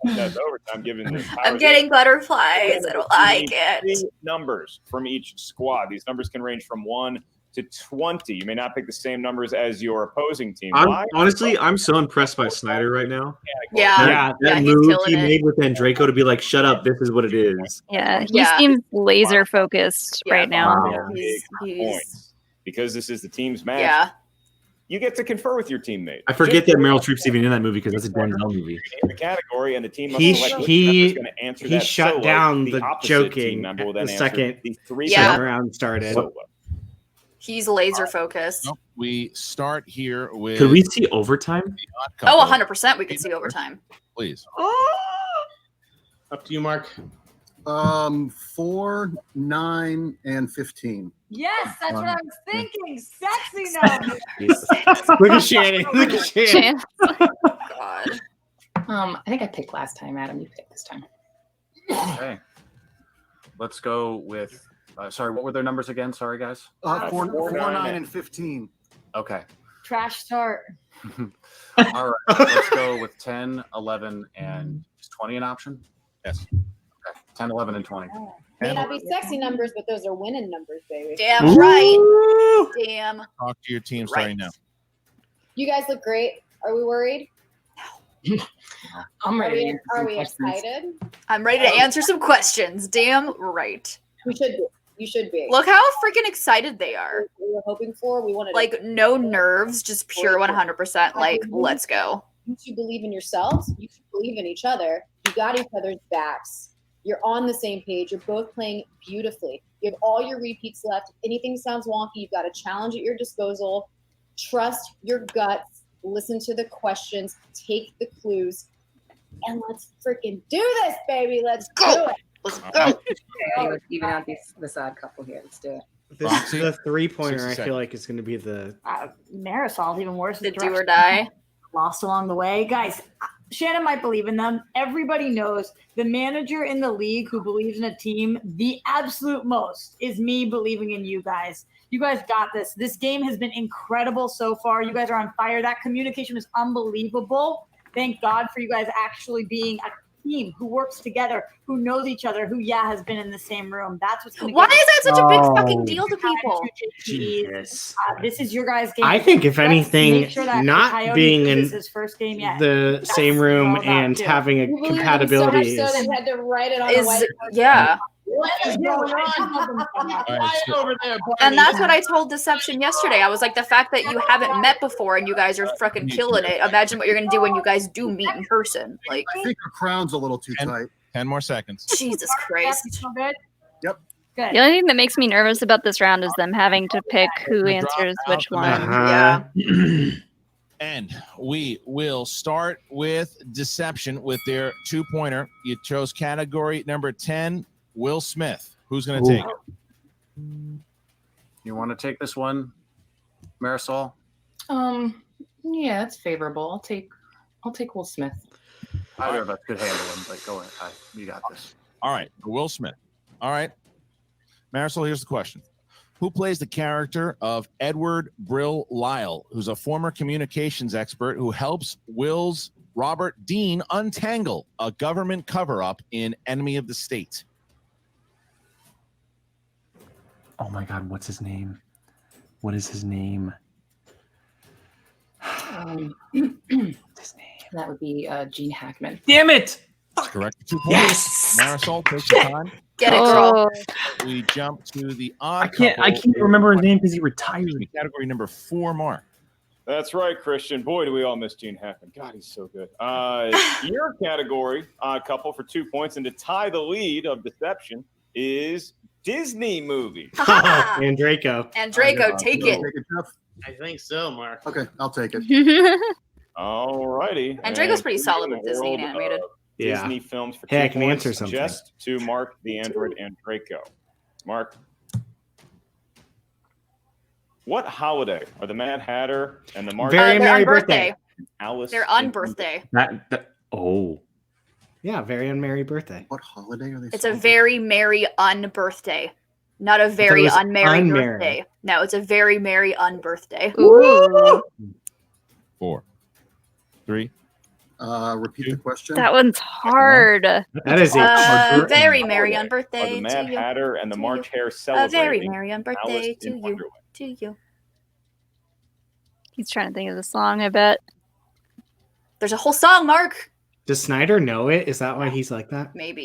That's overtime given the I'm getting butterflies. I don't like it. 3 numbers from each squad. These numbers can range from 1 to 20. You may not pick the same numbers as your opposing team. Why? I'm so impressed by Snyder right now. Yeah. Yeah. That he's move killing he it. made with Andraco to be like, shut up, this is what it is. Yeah, he Yeah. seems laser focused Yeah. right now. Wow. He's- Points. Because this is the team's match. yeah. You get to confer with your teammate. I forget that Meryl Streep's even in that movie because that's a Denzel movie. The category and the team must He- select which he- member is going to answer he that shut solo. down the opposite joking team member will the then answer second- the 3 Yeah. Second round started. solo. He's laser focused. Nope. We start here with Could we see overtime? the odd Oh, couple. 100% we could see overtime. Please. Up to you, Mark. 4, 9, and 15. Yes, that's what I was thinking. Sexy numbers. Look at Shannon. Look at Shannon. God. I think I picked last time, Adam. You picked this time. Okay. Let's go with. Sorry, what were their numbers again? Sorry, guys. 4, 4, 9, 9, and 15. Okay. Trash start. All right. Let's go with 10, 11, and is 20 an option? Yes. Okay. 10, 11, and 20. May not be sexy numbers, but those are winning numbers, baby. Damn right. Damn. Talk to your team starting now. You guys look great. Are we worried? I'm ready. to answer Are some we questions. excited? I'm ready to answer some questions. Damn right. We should be. You should be. Look how freaking excited they are. What we were hoping for. We wanted Like, no nerves, just pure 100%. Like, let's go. you two believe in yourselves. You two believe in each other. You got each other's backs. You're on the same page. You're both playing beautifully. You have all your repeats left. If anything sounds wonky, you've got a challenge at your disposal. Trust your guts. Listen to the questions. Take the clues. And let's freaking do this, baby. Let's do it. Let's go. Okay, let's even out this odd couple here. Let's do it. The 3-pointer, 60 I seconds. feel like, is going to be the. Marisol's even worse. The in do or direction. die. Lost along the way. Guys, Shannon might believe in them. Everybody knows the manager in the league who believes in a team the absolute most is me believing in you guys. You guys got this. This game has been incredible so far. You guys are on fire. That communication is unbelievable. Thank God for you guys actually being a team who works together, who knows each other, who has been in the same room. That's what's going to Why is that such a big Oh. fucking deal to people? Jesus. This is your guys' game. I think, if Let's anything, make sure that not Coyote being in loses his first game yet. the That's same what room it's all about, and too. having a You believe in them compatibility so much so is. they had to write it on the Is white. yeah. What is going on? Over there, And that's what I told Deception yesterday. I was like, the fact that you haven't met before and you guys are fucking killing it. Imagine what you're gonna do when you guys do meet in person. Like, I think our crown's a little too tight. 10 more seconds. Jesus Christ. Good. Yep. Good. The only thing that makes me nervous about this round is them having to pick who Gonna drop answers out which the one. Uh-huh. Yeah. And we will start with Deception with their 2-pointer. You chose category number 10, Will Smith. Who's going to take it? You want to take this one, Marisol? Yeah, that's favorable. I'll take Will Smith. Either of us could handle him, but go ahead. You got this. All right, Will Smith. All right. Marisol, here's the question. Who plays the character of Edward Brill Lyle, who's a former communications expert who helps Will's Robert Dean untangle a government cover-up in Enemy of the State? Oh my God, what's his name? What is his name? That would be Gene Hackman. Damn it! Correct. 2 points. Yes. Marisol, take your time. Get it, girl. We jump to the odd I can't remember his name because he retired. Category number 4, Mark. That's right, Christian. Boy, do we all miss Gene Hackman. God, he's so good. Your category, couple for 2 points, and to tie the lead of deception is Disney movie. And Draco. And Draco, take it. I think so, Mark. Okay, I'll take it. All righty. And Draco's pretty solid with Disney and animated. Yeah. Disney films for Hey, I 2 can points, answer something. just to Mark, the Android, and Draco. Mark. What holiday are the Mad Hatter and the March? Very they're Merry on birthday. Alice. They're on birthday. Yeah, very unmerry birthday. What holiday are they? It's a very merry unbirthday. Not a very was unmerry unmerry. birthday. No, it's a very merry unbirthday. Ooh. 4, 3. Repeat the question. That one's hard. That is a very merry Are unbirthday the to Mad you. Hatter and the To March you. Hare A celebrating very merry unbirthday Alice to in you. Wonderland? To you. He's trying to think of the song, I bet. There's a whole song, Mark. Does Snyder know it? Is that why he's like that? Maybe.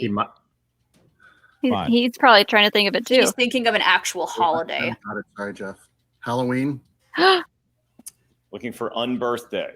He's probably trying to think of it too. He's thinking of an actual holiday. Got it. Sorry, Jeff. Halloween. Looking for unbirthday.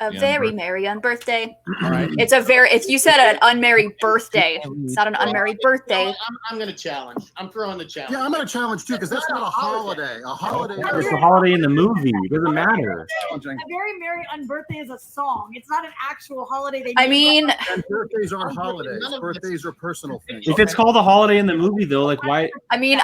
A Yeah, very merry unbirthday. All right. It's a very. If you said an unmarried birthday, it's not an unmarried birthday. I'm going to challenge. I'm throwing the challenge. Yeah, I'm going to challenge too because that's not a holiday. A holiday. It's a holiday in the movie. It doesn't matter. A Very Merry Unbirthday is a song. It's not an actual holiday. They I do. mean, And birthdays aren't holidays. Birthdays are personal things. If it's called a holiday in the movie, though, like why? I mean,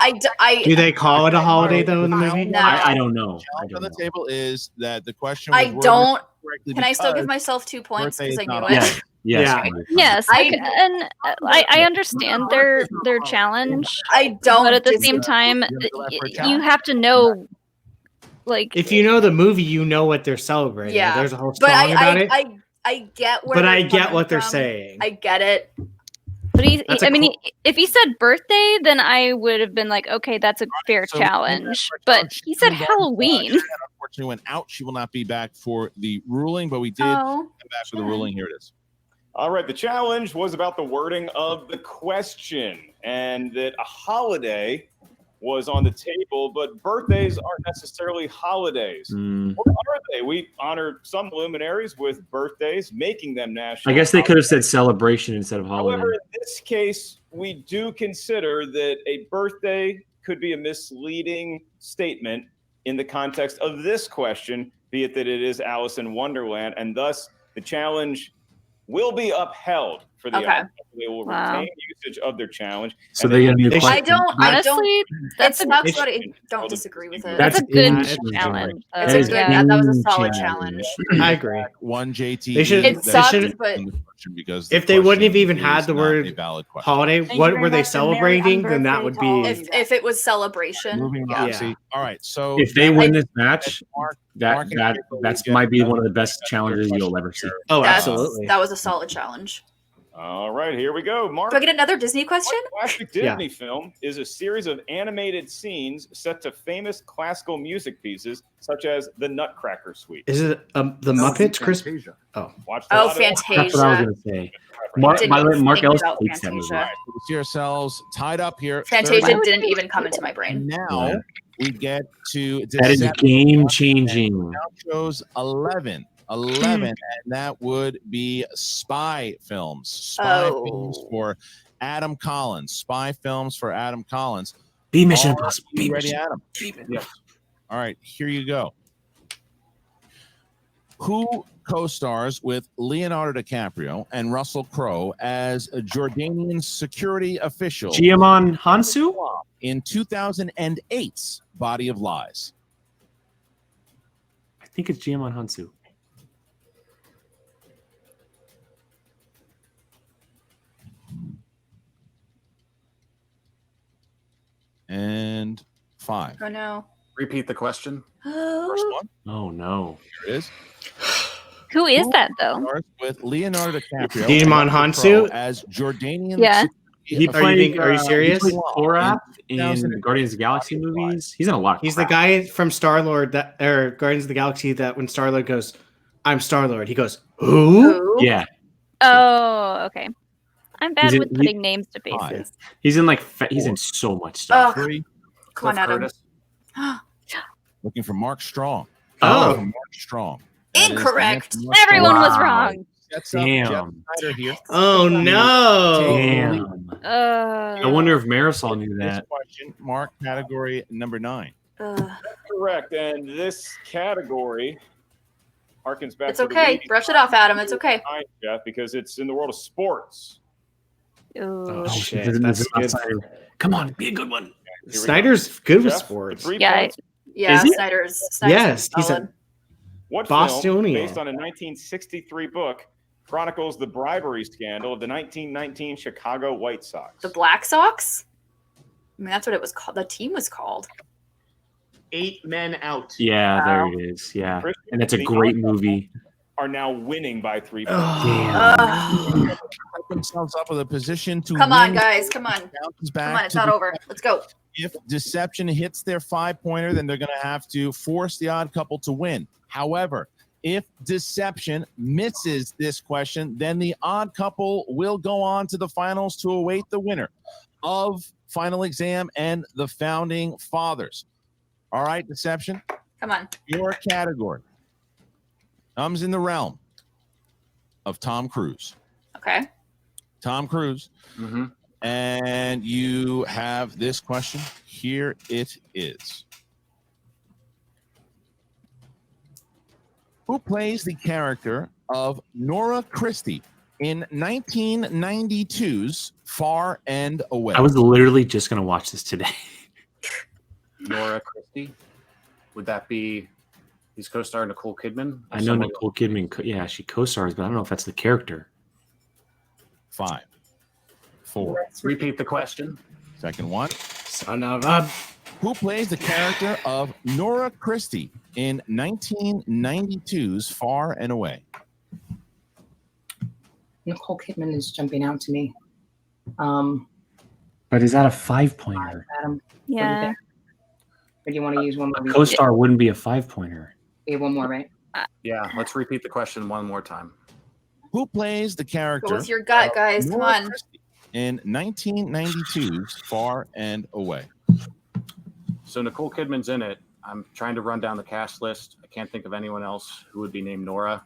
Do they call it a holiday though in the movie? No. I don't know. Challenge on the table is that the question. I was worded don't. correctly Can I still give because myself 2 points birthday because I is knew not it? a Yes. Yes. Yes, I- I understand their challenge. I don't. But at the dis- same time, You have to go back for a you challenge. have to know, like, If you know the movie, you know what they're celebrating. Yeah, There's a whole but song about it. I get where. But they're I get coming what they're from. saying. I get it. but That's a I mean, if he said birthday, then I would have been like, okay, that's a fair So, challenge. But he said Halloween. Sharon unfortunately went out. She will not be back for the ruling, but we did Oh, come back for the ruling. Here it is. All right, the challenge was about the wording of the question, and that a holiday was on the table, but birthdays aren't necessarily holidays. Mm. What are they? We honor some luminaries with birthdays, making them national. I guess they could have said celebration instead of holiday. However, in this case, we do consider that a birthday could be a misleading statement in the context of this question, be it that it is Alice in Wonderland, and thus the challenge will be upheld for the Okay. outcome. They will Wow. retain usage of their challenge. So and they get a new They should- question. I don't. Honestly, that's It's a not it what I don't disagree with it. That's that's a good game challenge. It's That a is good. yeah. That was a game solid challenge. challenge. I agree. One JT. They should- It that sucked, is but- in the question because If the they wouldn't have question even had is the not word a valid question. holiday, Thank what you were very they much, and Merry celebrating? Then that unbirthday would to be. all. If it was celebration, Moving yeah. Roxy. All right, so If they that- win this match, Mark that and Jacob, that's we might be get one of the best challenges you'll ever see. Oh, That's- absolutely. That was a solid challenge. All right, here we go. Mark, Do I get another Disney question? what classic Yeah. Disney film is a series of animated scenes set to famous classical music pieces such as the Nutcracker Suite? Is it the Muppets? Chris. Fantasia. Oh, Watched a Oh, lot of- That's what I was Fantasia. going to say. Mark, Didn't by the way, even Mark think Ellis about hates that movie. Fantasia. we see ourselves tied up here. Fantasia 30. didn't even come into my brain. And now we get to That is Deception. game changing. Now shows 11, and that would be spy films. Spy Oh. films for Adam Collins. Spy films for Adam Collins. Be Mission Are Impossible. you Be ready, Mission. Adam? Yes. All right, here you go. Who co-stars with Leonardo DiCaprio and Russell Crowe as a Jordanian security official Giamon Hansu? in 2008's Body of Lies? I think it's Giamon Hansu. And 5. Oh no. Repeat the question. First one. Oh no. Here it is. Who is that though? Starts with Leonardo DiCaprio. Demon and Russell Hansu? Crowe as Jordanian. Yeah. He Are you serious? He played Korath in the Guardians of the Galaxy movies. He's in a lot. Of He's the crap. guy from Star-Lord or Guardians of the Galaxy that when Star-Lord goes, "I'm Star-Lord," he goes, "Who?" Yeah. Oh, okay. I'm bad He's with in- putting names to faces. He's in he's in so much stuff. Ugh. Come on, Adam. Looking for Mark Strong. Oh. Looking for Mark Strong. That is Incorrect. Mark Everyone was Strong. wrong. Sets up Damn. Jeff Snyder here. Oh no! Damn. I wonder if Marisol knew This that. question, Mark, category number 9. Correct. And this category harkens back It's to the okay. '80s. Brush it off, Adam. It's okay. Jeff, because it's in the world of sports. Oh, shit, This is that's not good. Snyder. Come on, be a good one. Snyder's good with Jeff, sports. 3 Yeah, points. Yeah, Is he? Snyder's Yes, he's solid. What Bostonian. film, based on a 1963 book, chronicles the bribery scandal of the 1919 Chicago White Sox? The Black Sox? I mean, that's what it was called. The team was called. 8 Men Out. Yeah, there it is. Yeah, and it's a great movie. Are now winning by 3 points. Damn. Set themselves up with a position to Come on, win. guys. Come on. Bounces Come back on. It's to not the- over. Let's go. If deception hits their 5-pointer, then they're going to have to force the odd couple to win. However, if deception misses this question, then the odd couple will go on to the finals to await the winner of Final Exam and the Founding Fathers. All right, deception. Come on. Your category comes in the realm of Tom Cruise. Okay. Tom Cruise. Mm-hmm. And you have this question. Here it is. Who plays the character of Nora Christie in 1992's Far and Away? I was literally just gonna watch this today. Nora Christie. Would that be his co-star Nicole Kidman? I know Nicole Kidman. Yeah, she co-stars, but I don't know if that's the character. 5, 4. Let's repeat the question. Second one. Son of a. Who plays the character of Nora Christie in 1992's Far and Away? Nicole Kidman is jumping out to me. But is that a 5-pointer? Adam, Yeah. or do you want to use one more? A co-star wouldn't be a 5-pointer. We have one more, right? Yeah, let's repeat the question one more time. Who plays the character Go with your gut, guys. Come Nora on. Christie in 1992's Far and Away? So Nicole Kidman's in it. I'm trying to run down the cast list. I can't think of anyone else who would be named Nora.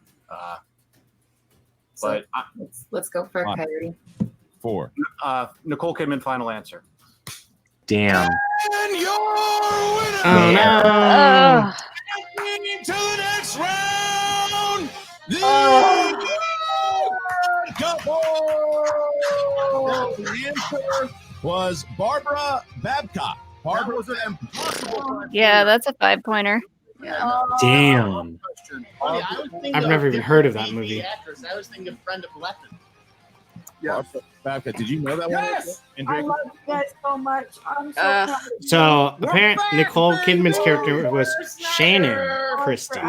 So But let's go for a Fine. coyote. 4. Nicole Kidman, final answer. Damn. And your winner Oh no! to the next round. The couple. The answer was Barbara Babcock. Barbara was an impossible. Yeah, that's a 5-pointer. Damn. I've never even heard of that movie. Actress. I was thinking Brenda Blethyn. Barbara Babcock. Did you know that Yes! one? I love you guys so much. I'm so proud of you. So apparently, Nicole Kidman's character was Shannon Christie,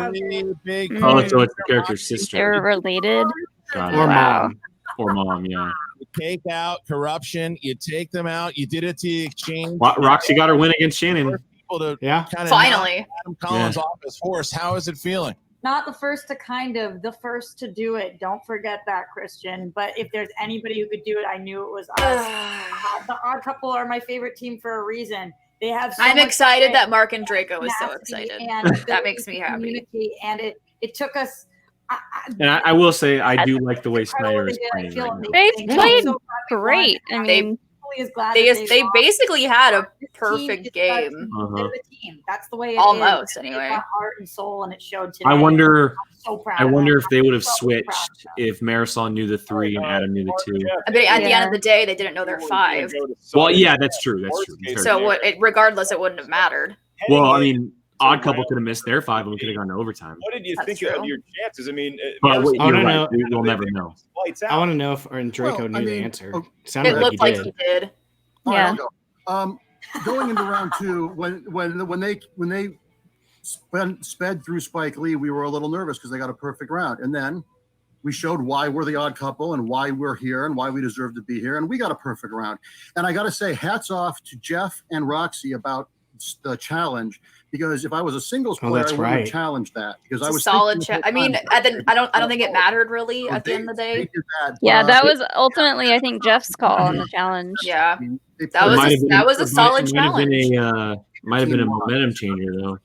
Big. Oh, so it's the character's sister. They're related. Got it. or Wow. mom. Or mom, yeah. You take out corruption. You take them out. You did it to the exchange. Roxy got her win against Shannon. People to Yeah. kind of Finally. Adam Collins off his horse. How is it feeling? Not the first to the first to do it. Don't forget that, Christian. But if there's anybody who could do it, I knew it was us. The Odd Couple are my favorite team for a reason. They have. So I'm much excited grit, that Mark and Draco is so tenacity, excited. and That ability makes me to happy. communicate, and it took us. And I will say, I do like the way incredible Snyder is to get. I playing feel right now. amazing. They I'm played so glad we won. great. I I'm mean, equally as glad They that they lost. basically had a This team perfect is game. Uh-huh. They're the team. That's the way it Almost, is. anyway. They got heart and soul, and it showed today. I wonder. I'm so proud. I of wonder them. if they would have I'm so switched proud of them. if Marisol knew the 3 and Adam knew the 2. But at the end Yeah. of the day, they didn't know their 5. Well, yeah, that's true. That's true. That's So fair. regardless, it wouldn't have mattered. Well, I mean, Odd Couple could have missed their 5 and we could have gone to overtime. What did you That's think true. of your chances? I mean, But Marisol- I you're wanna right. know- We'll never know. lights I out. want to know if Draco Well, knew I the mean, answer. oh, Sounded It like looked he like did. he did. All right, Yeah. I'll go. Going into round 2, when they sped through Spike Lee, we were a little nervous because they got a perfect round. And then we showed why we're the odd couple and why we're here and why we deserve to be here. And we got a perfect round. And I got to say, hats off to Jeff and Roxy about the challenge, because if I was a singles player, I wouldn't have challenged that, because I was solid. I mean, I don't think it mattered really at the end of the day. Yeah, that was ultimately, I think, Jeff's call on the challenge. Yeah, that was a solid challenge. Might have been a momentum changer though.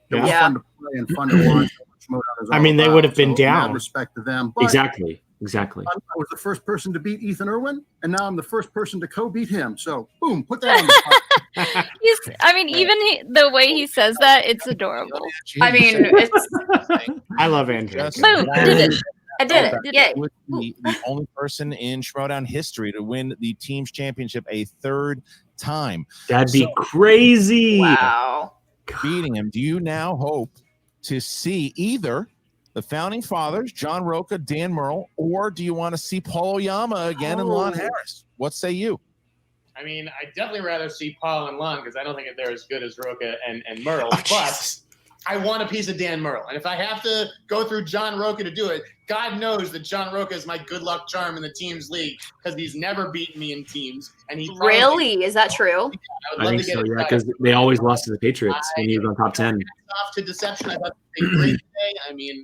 It was fun to play and fun to watch. I mean, they would have been down. Respect to them. But Exactly. I was the first person to beat Ethan Irwin, and now I'm the first person to co-beat him. So, boom, put that on the even the way he says that, it's adorable. I mean, it's. I love Andrew. Boom, I did it. I did it. Yay. The only person in Schmoedown history to win the team's championship a third time. That'd be crazy. Wow. Beating him. Do you now hope to see either the founding fathers, John Roca, Dan Murrell, or do you want to see Paul Oyama again and Lon Harris? What say you? I mean, I'd definitely rather see Paul and Lon, because I don't think that they're as good as Roca and Murrell. But I want a piece of Dan Murrell. And if I have to go through John Roca to do it, God knows that John Roca is my good luck charm in the teams league, because he's never beaten me in teams. And he Really? Is that true? I think so, yeah, because they always lost to the Patriots when he was on top 10. Off to Deception. I thought they did a great day. I mean,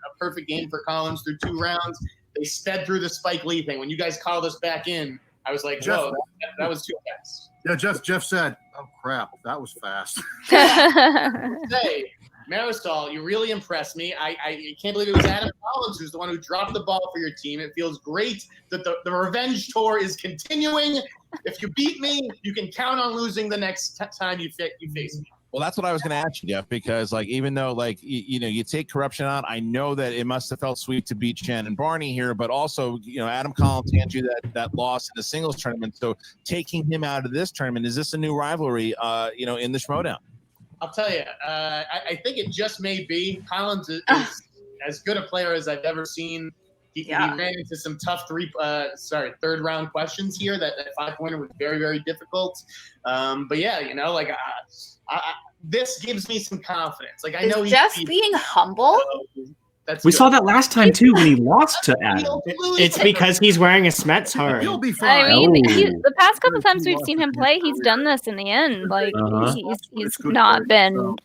a perfect game for Collins through 2 rounds. They sped through the Spike Lee thing. When you guys called us back in, I was like, whoa, that was too fast. Yeah, Jeff said, oh, crap, that was fast. Say, Marisol, you really impressed me. I can't believe it was Adam Collins who's the one who dropped the ball for your team. It feels great that the revenge tour is continuing. If you beat me, you can count on losing the next time you face me. Well, that's what I was going to ask you, Jeff, because even though you take corruption out, I know that it must have felt sweet to beat Shannon Barney here, but also, Adam Collins hands you that loss in the singles tournament. So taking him out of this tournament, is this a new rivalry, in the Schmoedown? I'll tell you, I think it just may be. Collins is as good a player as I've ever seen. He ran into some tough third round questions here. That 5-pointer was very, very difficult. But yeah, this gives me some confidence. Like, I know he's Jeff being humble. We saw that last time too when he lost to Adam. It's because he's wearing a Smets heart. He'll be fine. I mean, the past couple times we've seen him play, he's done this in the end. Like he's not been.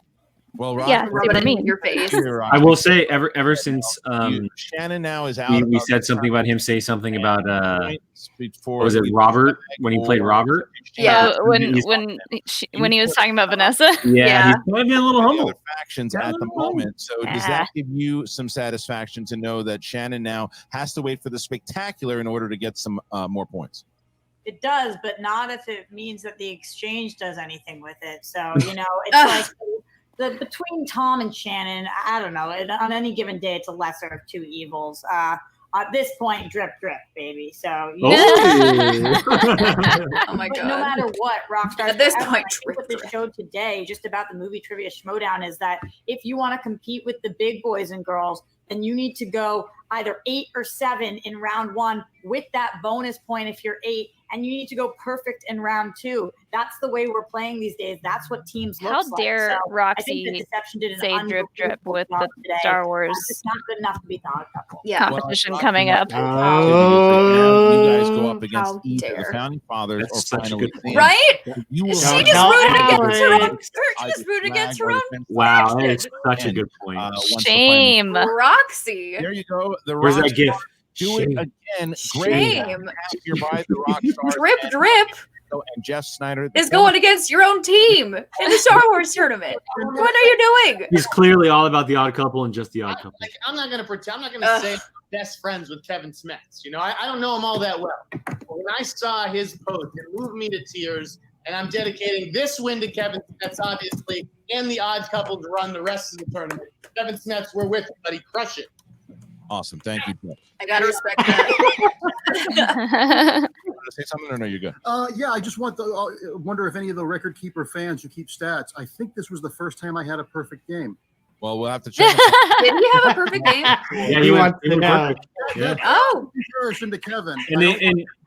Well, rubbing it in your face. I will say, ever since Shannon now is out. We said something about him. Say something about was it Robert when he played Robert? Yeah, when he was talking about Vanessa. Yeah, he's kind of been a little humble. Factions at the moment. So does that give you some satisfaction to know that Shannon now has to wait for the spectacular in order to get some more points? It does, but not if it means that the exchange does anything with it. So it's like. Between Tom and Shannon, I don't know. On any given day, it's a lesser of 2 evils. At this point, drip, baby. So oh my god! No matter what, Rockstar. At this point, what this showed today, just about the movie trivia Schmoedown, is that if you want to compete with the big boys and girls, then you need to go either 8 or 7 in round 1 with that bonus point if you're 8. And you need to go perfect in round 2. That's the way we're playing these days. That's what teams look like. How dare Roxy say drip with the Star Wars? It's not good enough to beat the odd couple. Competition coming up. You guys go up against either the founding fathers or finally right? She just rooted against her own. Wow, that is such a good point. Shame, Roxy. There you go. Where's that gift? Do it again. Shame. You're by the Rockstar. Drip. And Jeff Snyder is going against your own team in the Star Wars tournament. What are you doing? He's clearly all about the odd couple and just the odd couple. I'm not gonna pretend. I'm not gonna say I'm best friends with Kevin Smets. I don't know him all that well. But when I saw his post, it moved me to tears. And I'm dedicating this win to Kevin Smets, obviously, and the odd couple to run the rest of the tournament. Kevin Smets, we're with you, buddy. Crush it. Awesome. Thank you, Jeff. I gotta respect that. You want to say something or no? You're good. Yeah, I just wonder if any of the record keeper fans who keep stats. I think this was the first time I had a perfect game. Well, we'll have to check. Did he have a perfect game? Yeah, he wants to know. Yeah. Oh, comparison to Kevin.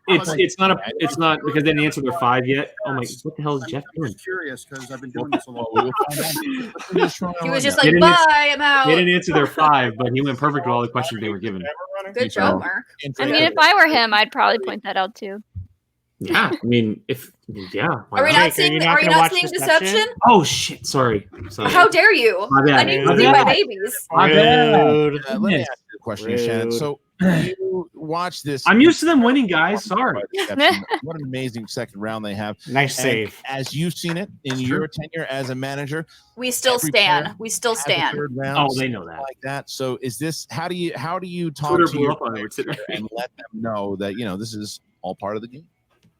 It's not because they didn't answer their 5 yet. Oh my! What the hell is Jeff I'm doing? just curious because I've been doing this a long We'll time. find out. He was just They like, didn't bye, I'm out. They didn't answer their 5, but he went perfect with all the questions they were given. Good job, Mark. I mean, if I were him, I'd probably point that out too. Yeah, I mean, why Are we not? not seeing? Are you not seeing Deception? Oh shit! Sorry. How dare you? My bad. I need My to see my bad. babies. My bad. Let me ask you a question, Shannon. So you watch this. I'm used to them winning, guys. Sorry. What an amazing second round they have. Nice And save. As you've seen it in your tenure as a manager, We still every stand. player We still has a stand. third round, Oh, they know that. like that. So is this how do you talk Twitter to blew your up on it. players and let them know that this is all part of the game?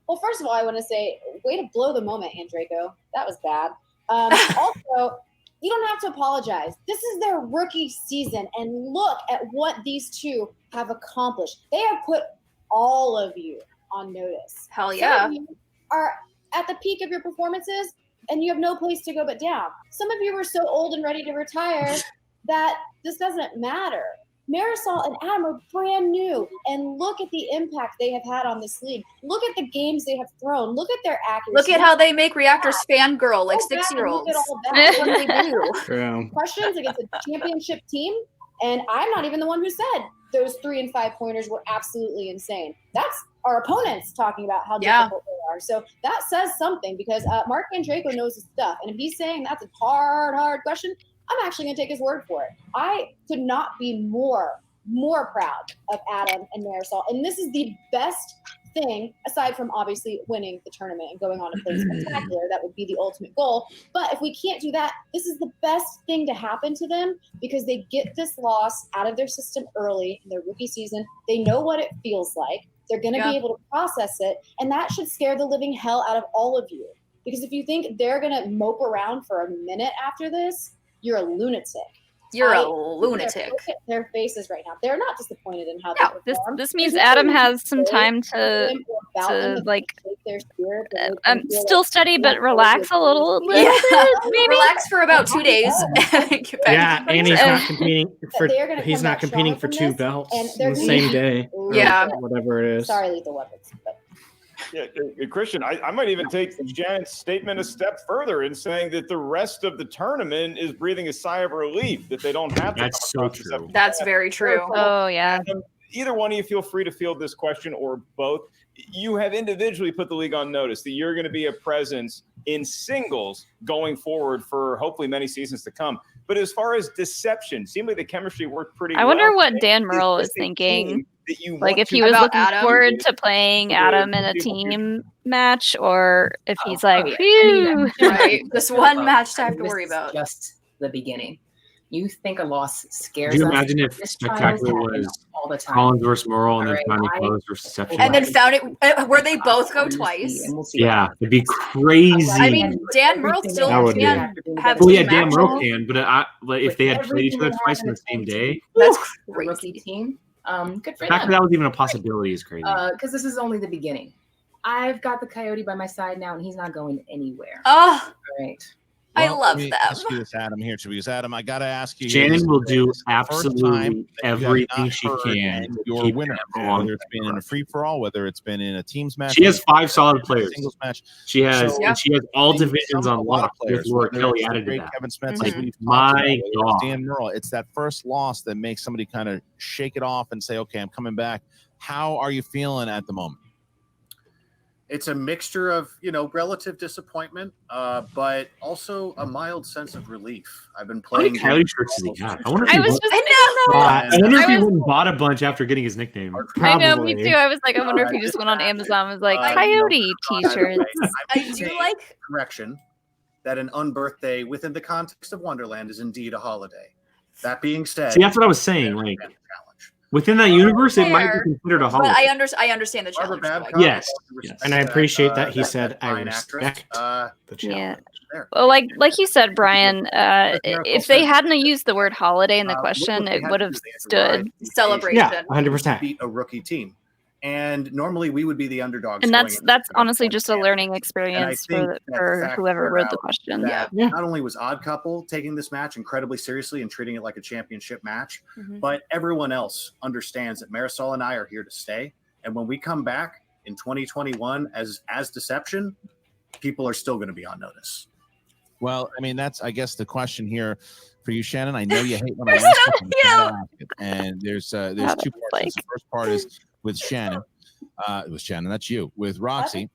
Well, first of all, I want to say, way to blow the moment, Andreyko. That was bad. Also, you don't have to apologize. This is their rookie season, and look at what these two have accomplished. They have put all of you on notice. Hell Some yeah. of you are at the peak of your performances, and you have no place to go but down. Some of you are so old and ready to retire that this doesn't matter. Marisol and Adam are brand new, and look at the impact they have had on this league. Look at the games they have thrown. Look at their accuracy. Look at how they make reactors fangirl like Go back and 6-year-olds. Look at all that. What do they do? True. Questions against a championship team, and I'm not even the one who said those 3 and 5 pointers were absolutely insane. That's our opponents talking about how difficult they are. So that says something because Mark Andreyko knows his stuff, and if he's saying that's a hard question, I'm actually going to take his word for it. I could not be more proud of Adam and Marisol. And this is the best thing, aside from obviously winning the tournament and going on to play spectacular. That would be the ultimate goal. But if we can't do that, this is the best thing to happen to them because they get this loss out of their system early in their rookie season. They know what it feels like. They're going to be able to process it. And that should scare the living hell out of all of you. Because if you think they're going to mope around for a minute after this, you're a lunatic. You're a lunatic. Look at their faces right now. They're not disappointed in how they perform. This means Adam has some time to still study but relax a little bit. Maybe relax for about 2 days. Yeah, and he's not competing for They're gonna he's come not back competing strong for from 2 this, belts and the they're gonna same be- day. or Yeah. whatever it is. Sorry, Lethal Weapons. But Yeah, Christian, I might even take Janet's statement a step further in saying that the rest of the tournament is breathing a sigh of relief that they don't have to. That's so true. That's very true. Oh yeah. Either one of you feel free to field this question or both. You have individually put the league on notice that you're going to be a presence in singles going forward for hopefully many seasons to come. But as far as deception, seemed like the chemistry worked pretty well. I wonder what Dan Merle is thinking. Like if he was looking forward to playing Adam in a team match, or if he's like, phew. Right. Just one match to have to This worry is about. Just the beginning. You think a loss scares Could you us? imagine if This Spectacular trials happen was all the time. Collins versus Merle and then Alright, finally I- Close versus Deception? And then found it where they both go twice. Yeah, it'd be crazy. I mean, Dan Merle still That would be. can have Well, two yeah, Dan matches. Merle can, but if they had played each other twice on the same day, That's rookie team. Good for the fact them. that was even a possibility is crazy. Because this is only the beginning. I've got the Coyote by my side now, and he's not going anywhere. Oh, All right. I Well, love let me them. ask you this, Adam, here too, because Adam, I got to ask you. here, Shannon this will is do the first time absolutely that you have everything not she heard can and to your keep winner, them on whether it's been in a free for all, whether it's been in a teams match. She has whether 5 it's solid been in a players. singles match. She has, So- and she has all And you divisions saw on a lot of lock with players, Laura whether Kelly it's the added to great that. Kevin Smith, Like, like we've talked my about, whether it's God. Dan Merle, it's that first loss that makes somebody kind of shake it off and say, "Okay, I'm coming back." How are you feeling at the moment? It's a mixture of relative disappointment, but also a mild sense of relief. I've been How many playing. Coyote shirts does he have? I wonder if he went- I I wonder if he was- went and bought a bunch after getting his nickname. I know, me too. I was like, I wonder if he just went on Amazon and was like, Coyote t-shirts. I do like correction that an unbirthday within the context of Wonderland is indeed a holiday. That being said, See, that's what I was saying. Like within that universe, it might be Fair, considered a but holiday. I understand the challenge. though. Yes. And I appreciate that he that said, I fine respect the challenge. Yeah. Well, like you said, Brian, if they hadn't used the word holiday in the question, it would have stood celebration. Yeah, 100%. beat a rookie team, and normally we would be the underdogs. And going that's into that's the honestly just a learning experience think for that for fact whoever bore wrote the out question. that Not only was Odd Couple taking this match incredibly seriously and treating it like a championship match, Mhm. but everyone else understands that Marisol and I are here to stay. And when we come back, in 2021 as deception, people are still going to be on notice. Well, I mean, that's, I guess, the question here for you, Shannon. I know you hate when I ask it, but I gotta ask it. And there's two parts. The first part is with Shannon. That's you. With Roxy.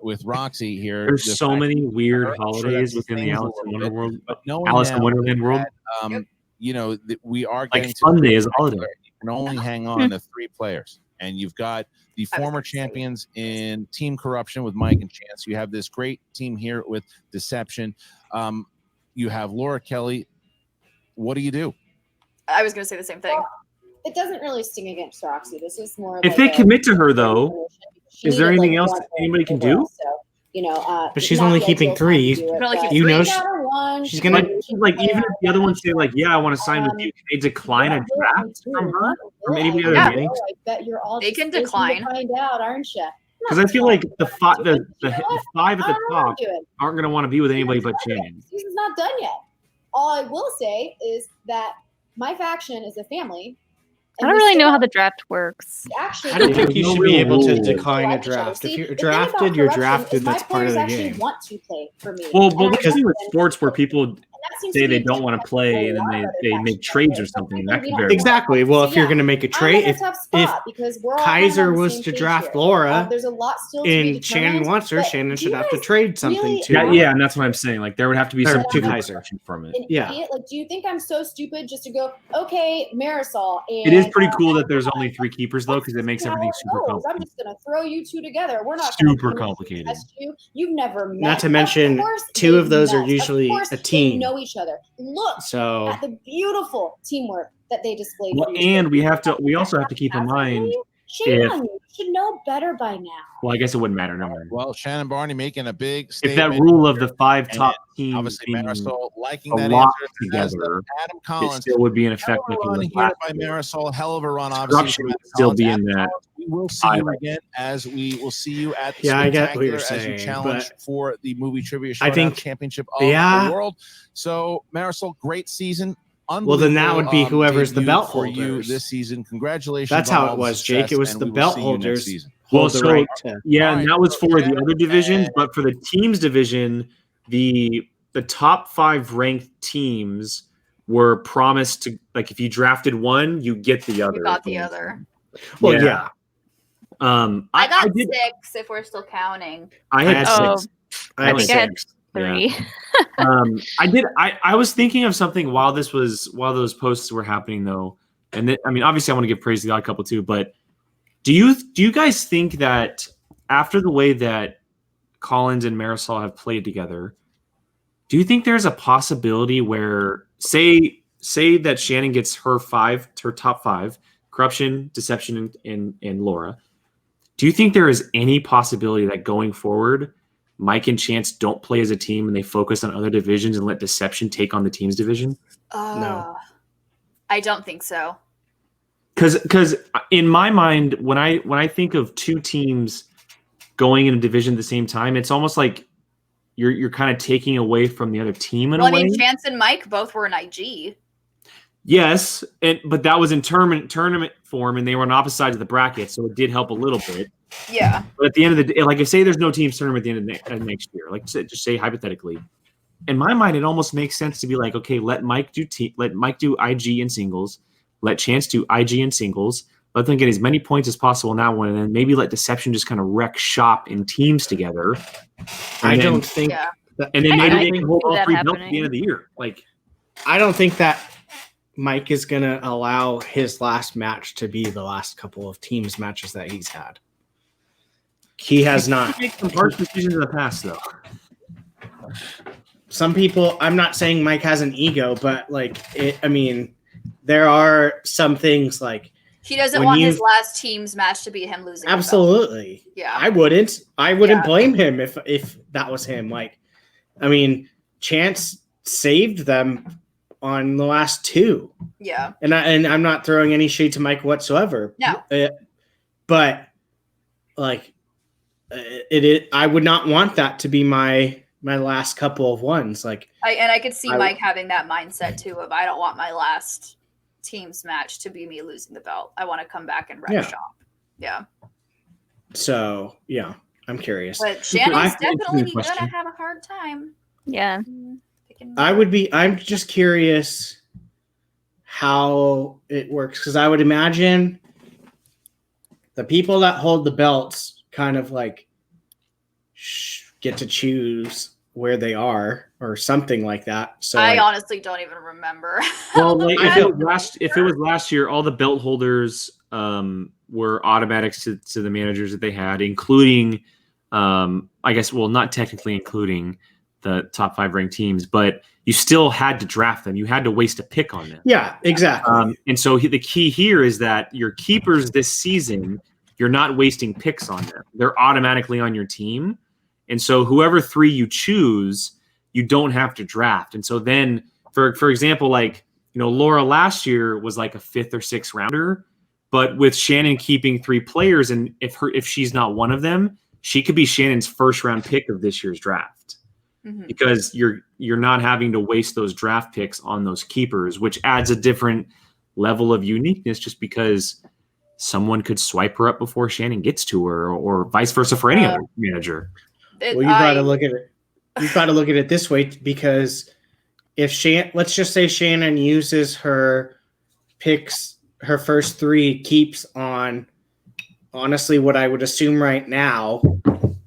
With Roxy here. There's so many weird holidays within the Alice in Wonderland world. But knowing Alice in now Wonderland world. that, you know, we are Like getting Sunday to is a holiday. You can only hang on to 3 players. And you've got the former champions in Team Corruption with Mike and Chance. You have this great team here with Deception. You have Laura Kelly. What do you do? I was going to say the same thing. It doesn't really sting against Roxy. This is more. If they commit to her, though, is there anything else that anybody can do? But she's only keeping 3. You know, she's gonna like even if the other ones say like, yeah, I want to sign with you, can they decline a draft from her from any other meetings? I bet you're all They can decline. Find out, aren't you? Because I feel like the 5 at the top aren't going to want to be with anybody but Shannon. Season's not done yet. All I will say is that my faction is a family. I don't really know how the draft works. Actually, I don't think you no should be real able to rule. decline a draft. If you're drafted, you're drafted. That's part of the game. Want to play for me. Well, but we've seen with sports where people say they don't want to play and then they make trades or something. That could very Exactly. Well, if you're going to make a trade, if Kaiser was to draft Laura and Shannon wants her, Shannon should have to trade something to. Yeah, and that's what I'm saying. Like there would have to be some to Kaiser from it. Yeah. Like, do you think I'm so stupid just to go, okay, Marisol? And, It is pretty cool that there's only 3 keepers though, because it makes everything super I'm complicated. just gonna throw you 2 together. We're not Super complicated. You've never met. Not to mention, 2 of those are usually a team. They know each other. Look So at the beautiful teamwork that they displayed. Well, and we also have to keep in mind Shame if on you. You should know better by now. well, I guess it wouldn't matter. No matter. Well, Shannon Barney making a big If statement. that rule of the 5 top teams Obviously, being Marisol liking a that lot answer. together, Adam it Collins. still would be in effect. Hell of Like a it run was here last by year. Marisol. Hell of a run, obviously. Corruption would still be in that. We will see you again as we will see you at the I get what you're Spectacular as you saying, challenge but for the movie trivia I showdown think- championship of the world. So Marisol, great season. Well, then that would be whoever's the debut belt for you holders. this season. Congratulations! That's on how all it the was, Jake. success, It was and the we will belt see you next holders. season. Well, hold the right to. yeah, and that was for the other divisions, but for the teams division, the top 5 ranked teams were promised to, like, if you drafted one, you get the other. You got the other. Well, yeah. I got 6 if we're still counting. I had 6. I think I had six. 3. I was thinking of something while those posts were happening though, and I mean, obviously, I want to give praise to the Odd Couple too. But do you guys think that after the way that Collins and Marisol have played together, do you think there's a possibility where say that Shannon gets her top 5, Corruption, Deception, and Laura? Do you think there is any possibility that going forward, Mike and Chance don't play as a team and they focus on other divisions and let Deception take on the team's division? No. I don't think so. Because in my mind, when I think of 2 teams going in a division at the same time, it's almost like you're kind of taking away from the other team in a way. I mean, Chance and Mike both were in IG. Yes, but that was in tournament form, and they were on opposite sides of the bracket, so it did help a little bit. Yeah. But at the end of the day, like, if say there's no teams tournament at the end of next year, like just say hypothetically, in my mind, it almost makes sense to be like, okay, let Mike do IG in singles, let Chance do IG in singles, let them get as many points as possible now, and then maybe let Deception just kind of wreck shop in teams together. I don't think. Yeah. And then maybe they can can hold all see that 3 belts at the happening. end of the year. Like, I don't think that Mike is going to allow his last match to be the last couple of teams matches that he's had. He has not. He made some harsh decisions in the past, though. Some people, I'm not saying Mike has an ego, but I mean, there are some things like He doesn't when want you- his last team's match to be him losing. the belt. absolutely. Yeah. I wouldn't Yeah. blame him if that was him. Like, I mean, Chance saved them on the last 2. Yeah. And I'm not throwing any shade to Mike whatsoever. No. But like I would not want that to be my last couple of ones. Like I could see Mike having that mindset too of I don't want my last team's match to be me losing the belt. I want to come back and wreck Yeah. shop. Yeah. So yeah, I'm curious. But Shannon's definitely question. gonna have a hard time. Yeah. I'm just curious how it works because I would imagine the people that hold the belts kind of like get to choose where they are or something like that. So I honestly don't even remember. Well, like, if it was last year, all the belt holders were automatics to the managers that they had, including, I guess, well, not technically including the top 5 ranked teams, but you still had to draft them. You had to waste a pick on them. Yeah, exactly. And so the key here is that your keepers this season, you're not wasting picks on them. They're automatically on your team. And so whoever 3 you choose, you don't have to draft. And so then, for example, like, Laura last year was like a 5th or 6th rounder, but with Shannon keeping 3 players, and if she's not one of them, she could be Shannon's first round pick of this year's draft. Mm-hmm. Because you're not having to waste those draft picks on those keepers, which adds a different level of uniqueness just because someone could swipe her up before Shannon gets to her, or vice versa for any other manager. Well, you got to look at it. You got to look at it this way, because if let's just say Shannon uses her picks, her first 3 keeps on, honestly, what I would assume right now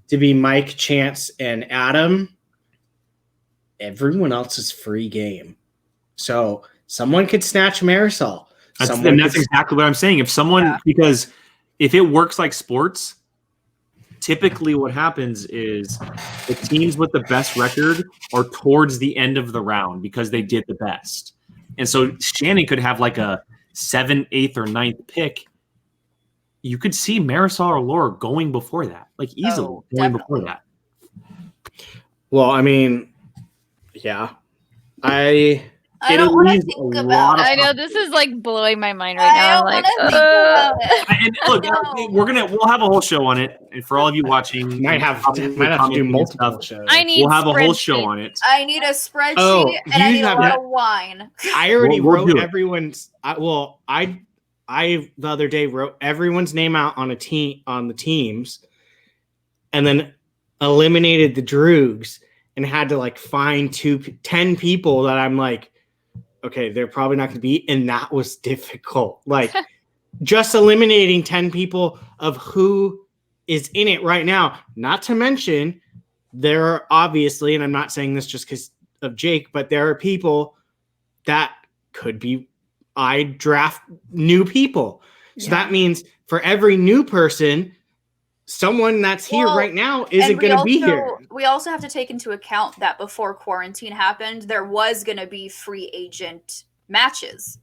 to be Mike, Chance, and Adam. Everyone else is free game. So someone could snatch Marisol. That's exactly what I'm saying. If someone, because if it works like sports, typically what happens is the teams with the best record are towards the end of the round because they did the best. And so Shannon could have like a 7th, 8th, or 9th pick. You could see Marisol or Laura going before that, like easily going before that. Well, I mean, yeah, I don't want to think about it. I know this is like blowing my mind right now. I'm like, and look, we'll have a whole show on it, and for all of you watching, might have to do multiple shows. We'll have a whole show on it. I need a spreadsheet and I need a lot of wine. I already wrote everyone's. I the other day wrote everyone's name out on the teams, and then eliminated the Droogs and had to like find 10 people that I'm like, okay, they're probably not going to be, and that was difficult. Like just eliminating 10 people of who is in it right now. Not to mention, there are obviously, and I'm not saying this just because of Jake, but there are people that could be. I draft new people, so that means for every new person, someone that's here right now isn't going to be here. We also have to take into account that before quarantine happened, there was going to be free agent matches,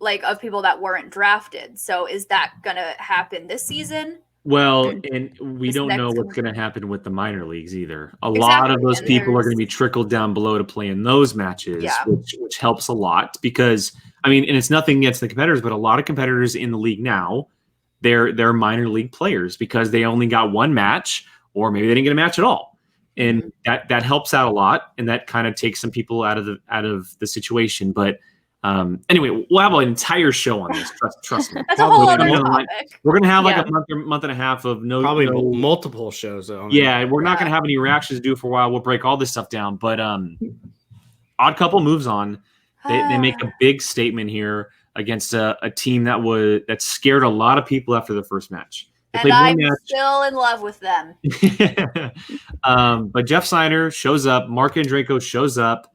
like of people that weren't drafted. So is that going to happen this season? Well, and we don't know what's going to happen with the minor leagues either. A lot of those people are going to be trickled down below to play in those matches, which helps a lot because, I mean, and it's nothing against the competitors, but a lot of competitors in the league now, they're minor league players because they only got one match, or maybe they didn't get a match at all. And that helps out a lot, and that kind of takes some people out of the situation. But anyway, we'll have an entire show on this. Trust me. That's a whole other topic. We're gonna have like a month and a half of multiple shows. We're not gonna have any reactions to do for a while. We'll break all this stuff down. But Odd Couple moves on. They make a big statement here against a team that scared a lot of people after the first match. And I'm still in love with them. But Jeff Snyder shows up. Mark Andreyko shows up.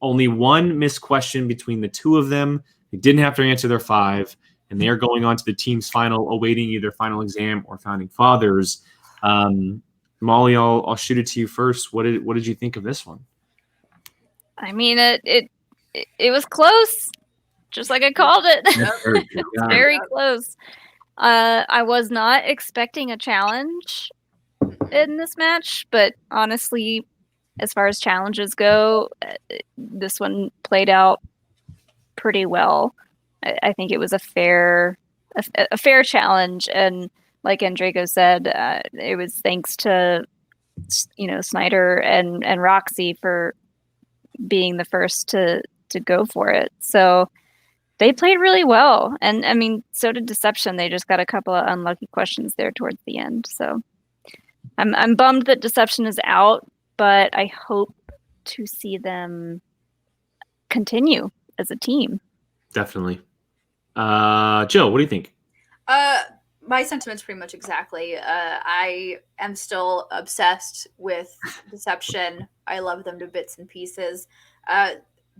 Only one missed question between the two of them. They didn't have to answer their 5, and they are going on to the team's final, awaiting either final exam or founding fathers. Molly, I'll shoot it to you first. What did you think of this one? I mean, it was close, just like I called it. It's very close. I was not expecting a challenge in this match, but honestly, as far as challenges go, this one played out pretty well. I think it was a fair challenge, and like Andreyko said, it was thanks to Snyder and Roxy for being the first to go for it. So They played really well, and I mean, so did Deception. They just got a couple of unlucky questions there towards the end. So I'm bummed that Deception is out, but I hope to see them continue as a team. Definitely. Joe, what do you think? My sentiment's pretty much exactly. I am still obsessed with Deception. I love them to bits and pieces.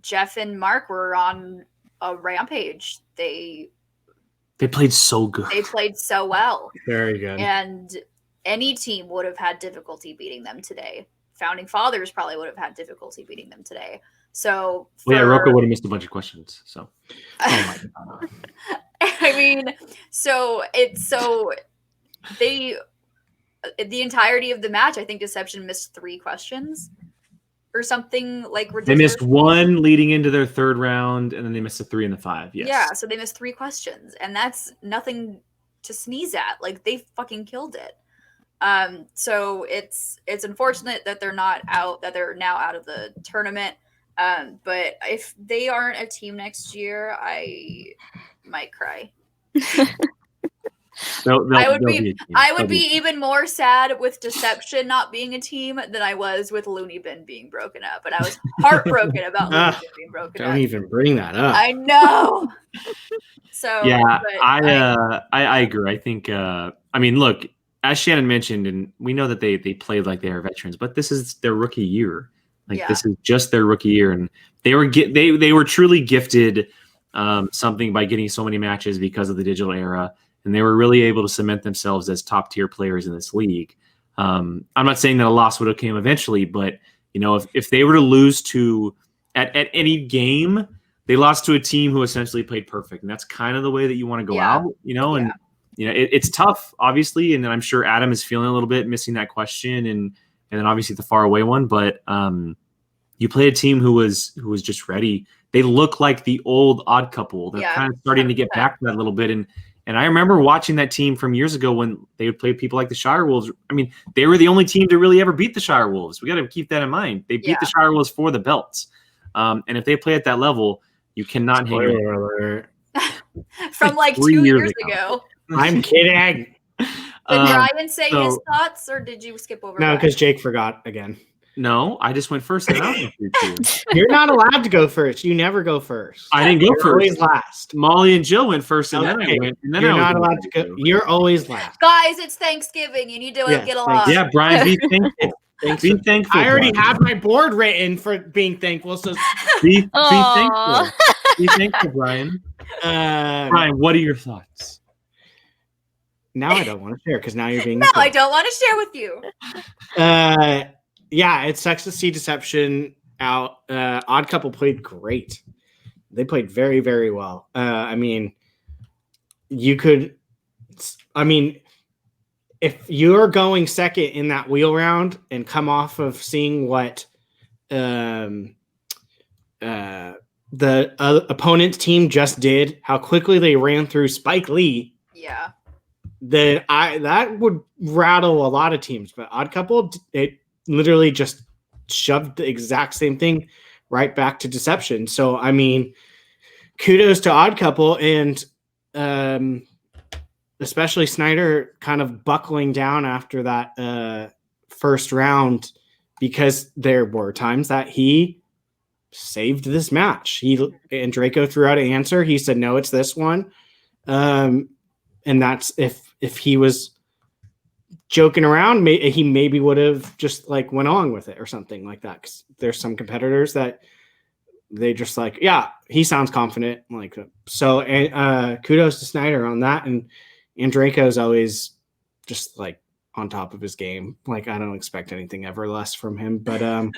Jeff and Mark were on a rampage. They played so good. They played so well. Very good. And any team would have had difficulty beating them today. Founding Fathers probably would have had difficulty beating them today. So Rocco would have missed a bunch of questions. So I mean, the entirety of the match, I think Deception missed 3 questions or something like ridiculous. They missed 1 leading into their 3rd round, and then they missed a 3 in the 5. Yes. Yeah, so they missed 3 questions, and that's nothing to sneeze at. Like, they fucking killed it. So it's unfortunate that they're now out of the tournament. But if they aren't a team next year, I might cry. I would be even more sad with Deception not being a team than I was with Looney Bin being broken up. But I was heartbroken about Looney Bin being broken up. Don't even bring that up. I know. So yeah, I agree. I think I mean, look, as Shannon mentioned, and we know that they played like they are veterans, but this is their rookie year. This is just their rookie year, and they were truly gifted something by getting so many matches because of the digital era, and they were really able to cement themselves as top tier players in this league. I'm not saying that a loss would have came eventually, but if they were to lose to at any game, they lost to a team who essentially played perfect, and that's kind of the way that you want to go out, and it's tough, obviously, and I'm sure Adam is feeling a little bit missing that question, and then obviously the far away one, but you played a team who was just ready. They look like the old Odd Couple. They're kind of starting to get back to that a little bit. And I remember watching that team from years ago when they would play people like the Shire Wolves. I mean, they were the only team to really ever beat the Shire Wolves. We got to keep that in mind. They beat the Shire Wolves for the belts. And if they play at that level, you cannot hang from like 2 years ago. I'm kidding. Did Brian say his thoughts, or did you skip over? No, because Jake forgot again. No, I just went first. And I You're not allowed to go first. You never go first. I didn't go You're first. Always last. Molly and Jill went first, and then I went. And then you're I was not allowed to go. You're always last. Guys, it's Thanksgiving. You need to get along. Yeah, Brian, be thankful. Be thankful. I already have my board written for being thankful. So be thankful. Be thankful, Brian. Brian, what are your thoughts? Now I don't want to share because now you're being. No, I don't want to share with you. Yeah, it sucks to see Deception out. Odd Couple played great. They played very, very well. I mean, if you're going second in that wheel round and come off of seeing what the opponent's team just did, how quickly they ran through Spike Lee. Yeah. That would rattle a lot of teams, but Odd Couple, it literally just shoved the exact same thing right back to Deception. So, I mean, kudos to Odd Couple, and especially Snyder kind of buckling down after that first round, because there were times that he saved this match. And Draco threw out an answer. He said, no, it's this one. And that's if he was joking around, he maybe would have just like went on with it or something like that. Because there's some competitors that they just like, yeah, he sounds confident. Like, so, and kudos to Snyder on that. And Draco's always just like on top of his game. Like, I don't expect anything ever less from him. But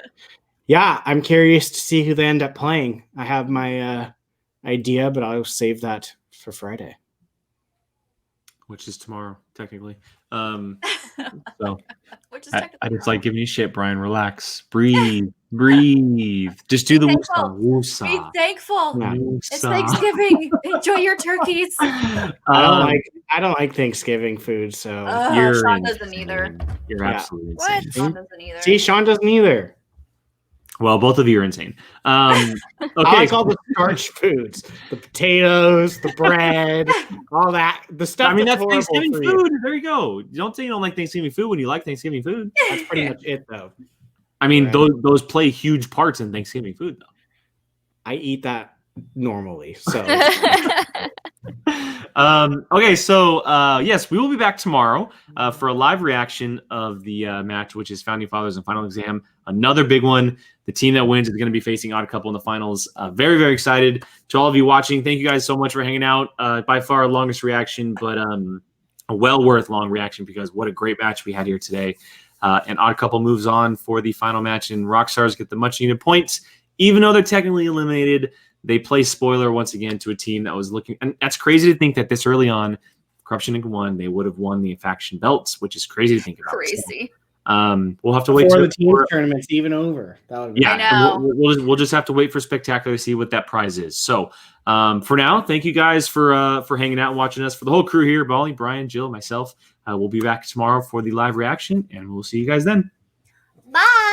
yeah, I'm curious to see who they end up playing. I have my idea, but I'll save that for Friday, which is tomorrow, technically. So which is I just like giving you shit, Brian. Relax, breathe. Just do the woosah. Be thankful. Yeah. It's Thanksgiving. Enjoy your turkeys. I don't like Thanksgiving food, so Sean doesn't either. You're absolutely what? insane. Sean doesn't either. See, Sean doesn't either. Well, both of you are insane. I Okay. like all the starch foods, the potatoes, the bread, all that. The stuff I mean, that's that's horrible Thanksgiving for food. you. There you go. You don't say you don't like Thanksgiving food when you like Thanksgiving food. That's pretty much it, though. I mean, Right. those play huge parts in Thanksgiving food, though. I eat that normally, so. Okay, so yes, we will be back tomorrow for a live reaction of the match, which is Founding Fathers and Final Exam. Another big one. The team that wins is going to be facing Odd Couple in the finals. Very, very excited. To all of you watching, thank you guys so much for hanging out. By far, longest reaction, but a well worth long reaction because what a great match we had here today. And Odd Couple moves on for the final match, and Rockstars get the much needed points, even though they're technically eliminated. They play spoiler once again to a team that was looking, and that's crazy to think that this early on, Corruption Inc. won. They would have won the faction belts, which is crazy to think about. Crazy. So, we'll have to wait Before the team tournament's even over. That would be I know. We'll just have to wait for Spectacular to see what that prize is. So, for now, thank you guys for hanging out and watching us. For the whole crew here, Molly, Brian, Jill, myself, we'll be back tomorrow for the live reaction, and we'll see you guys then. Bye.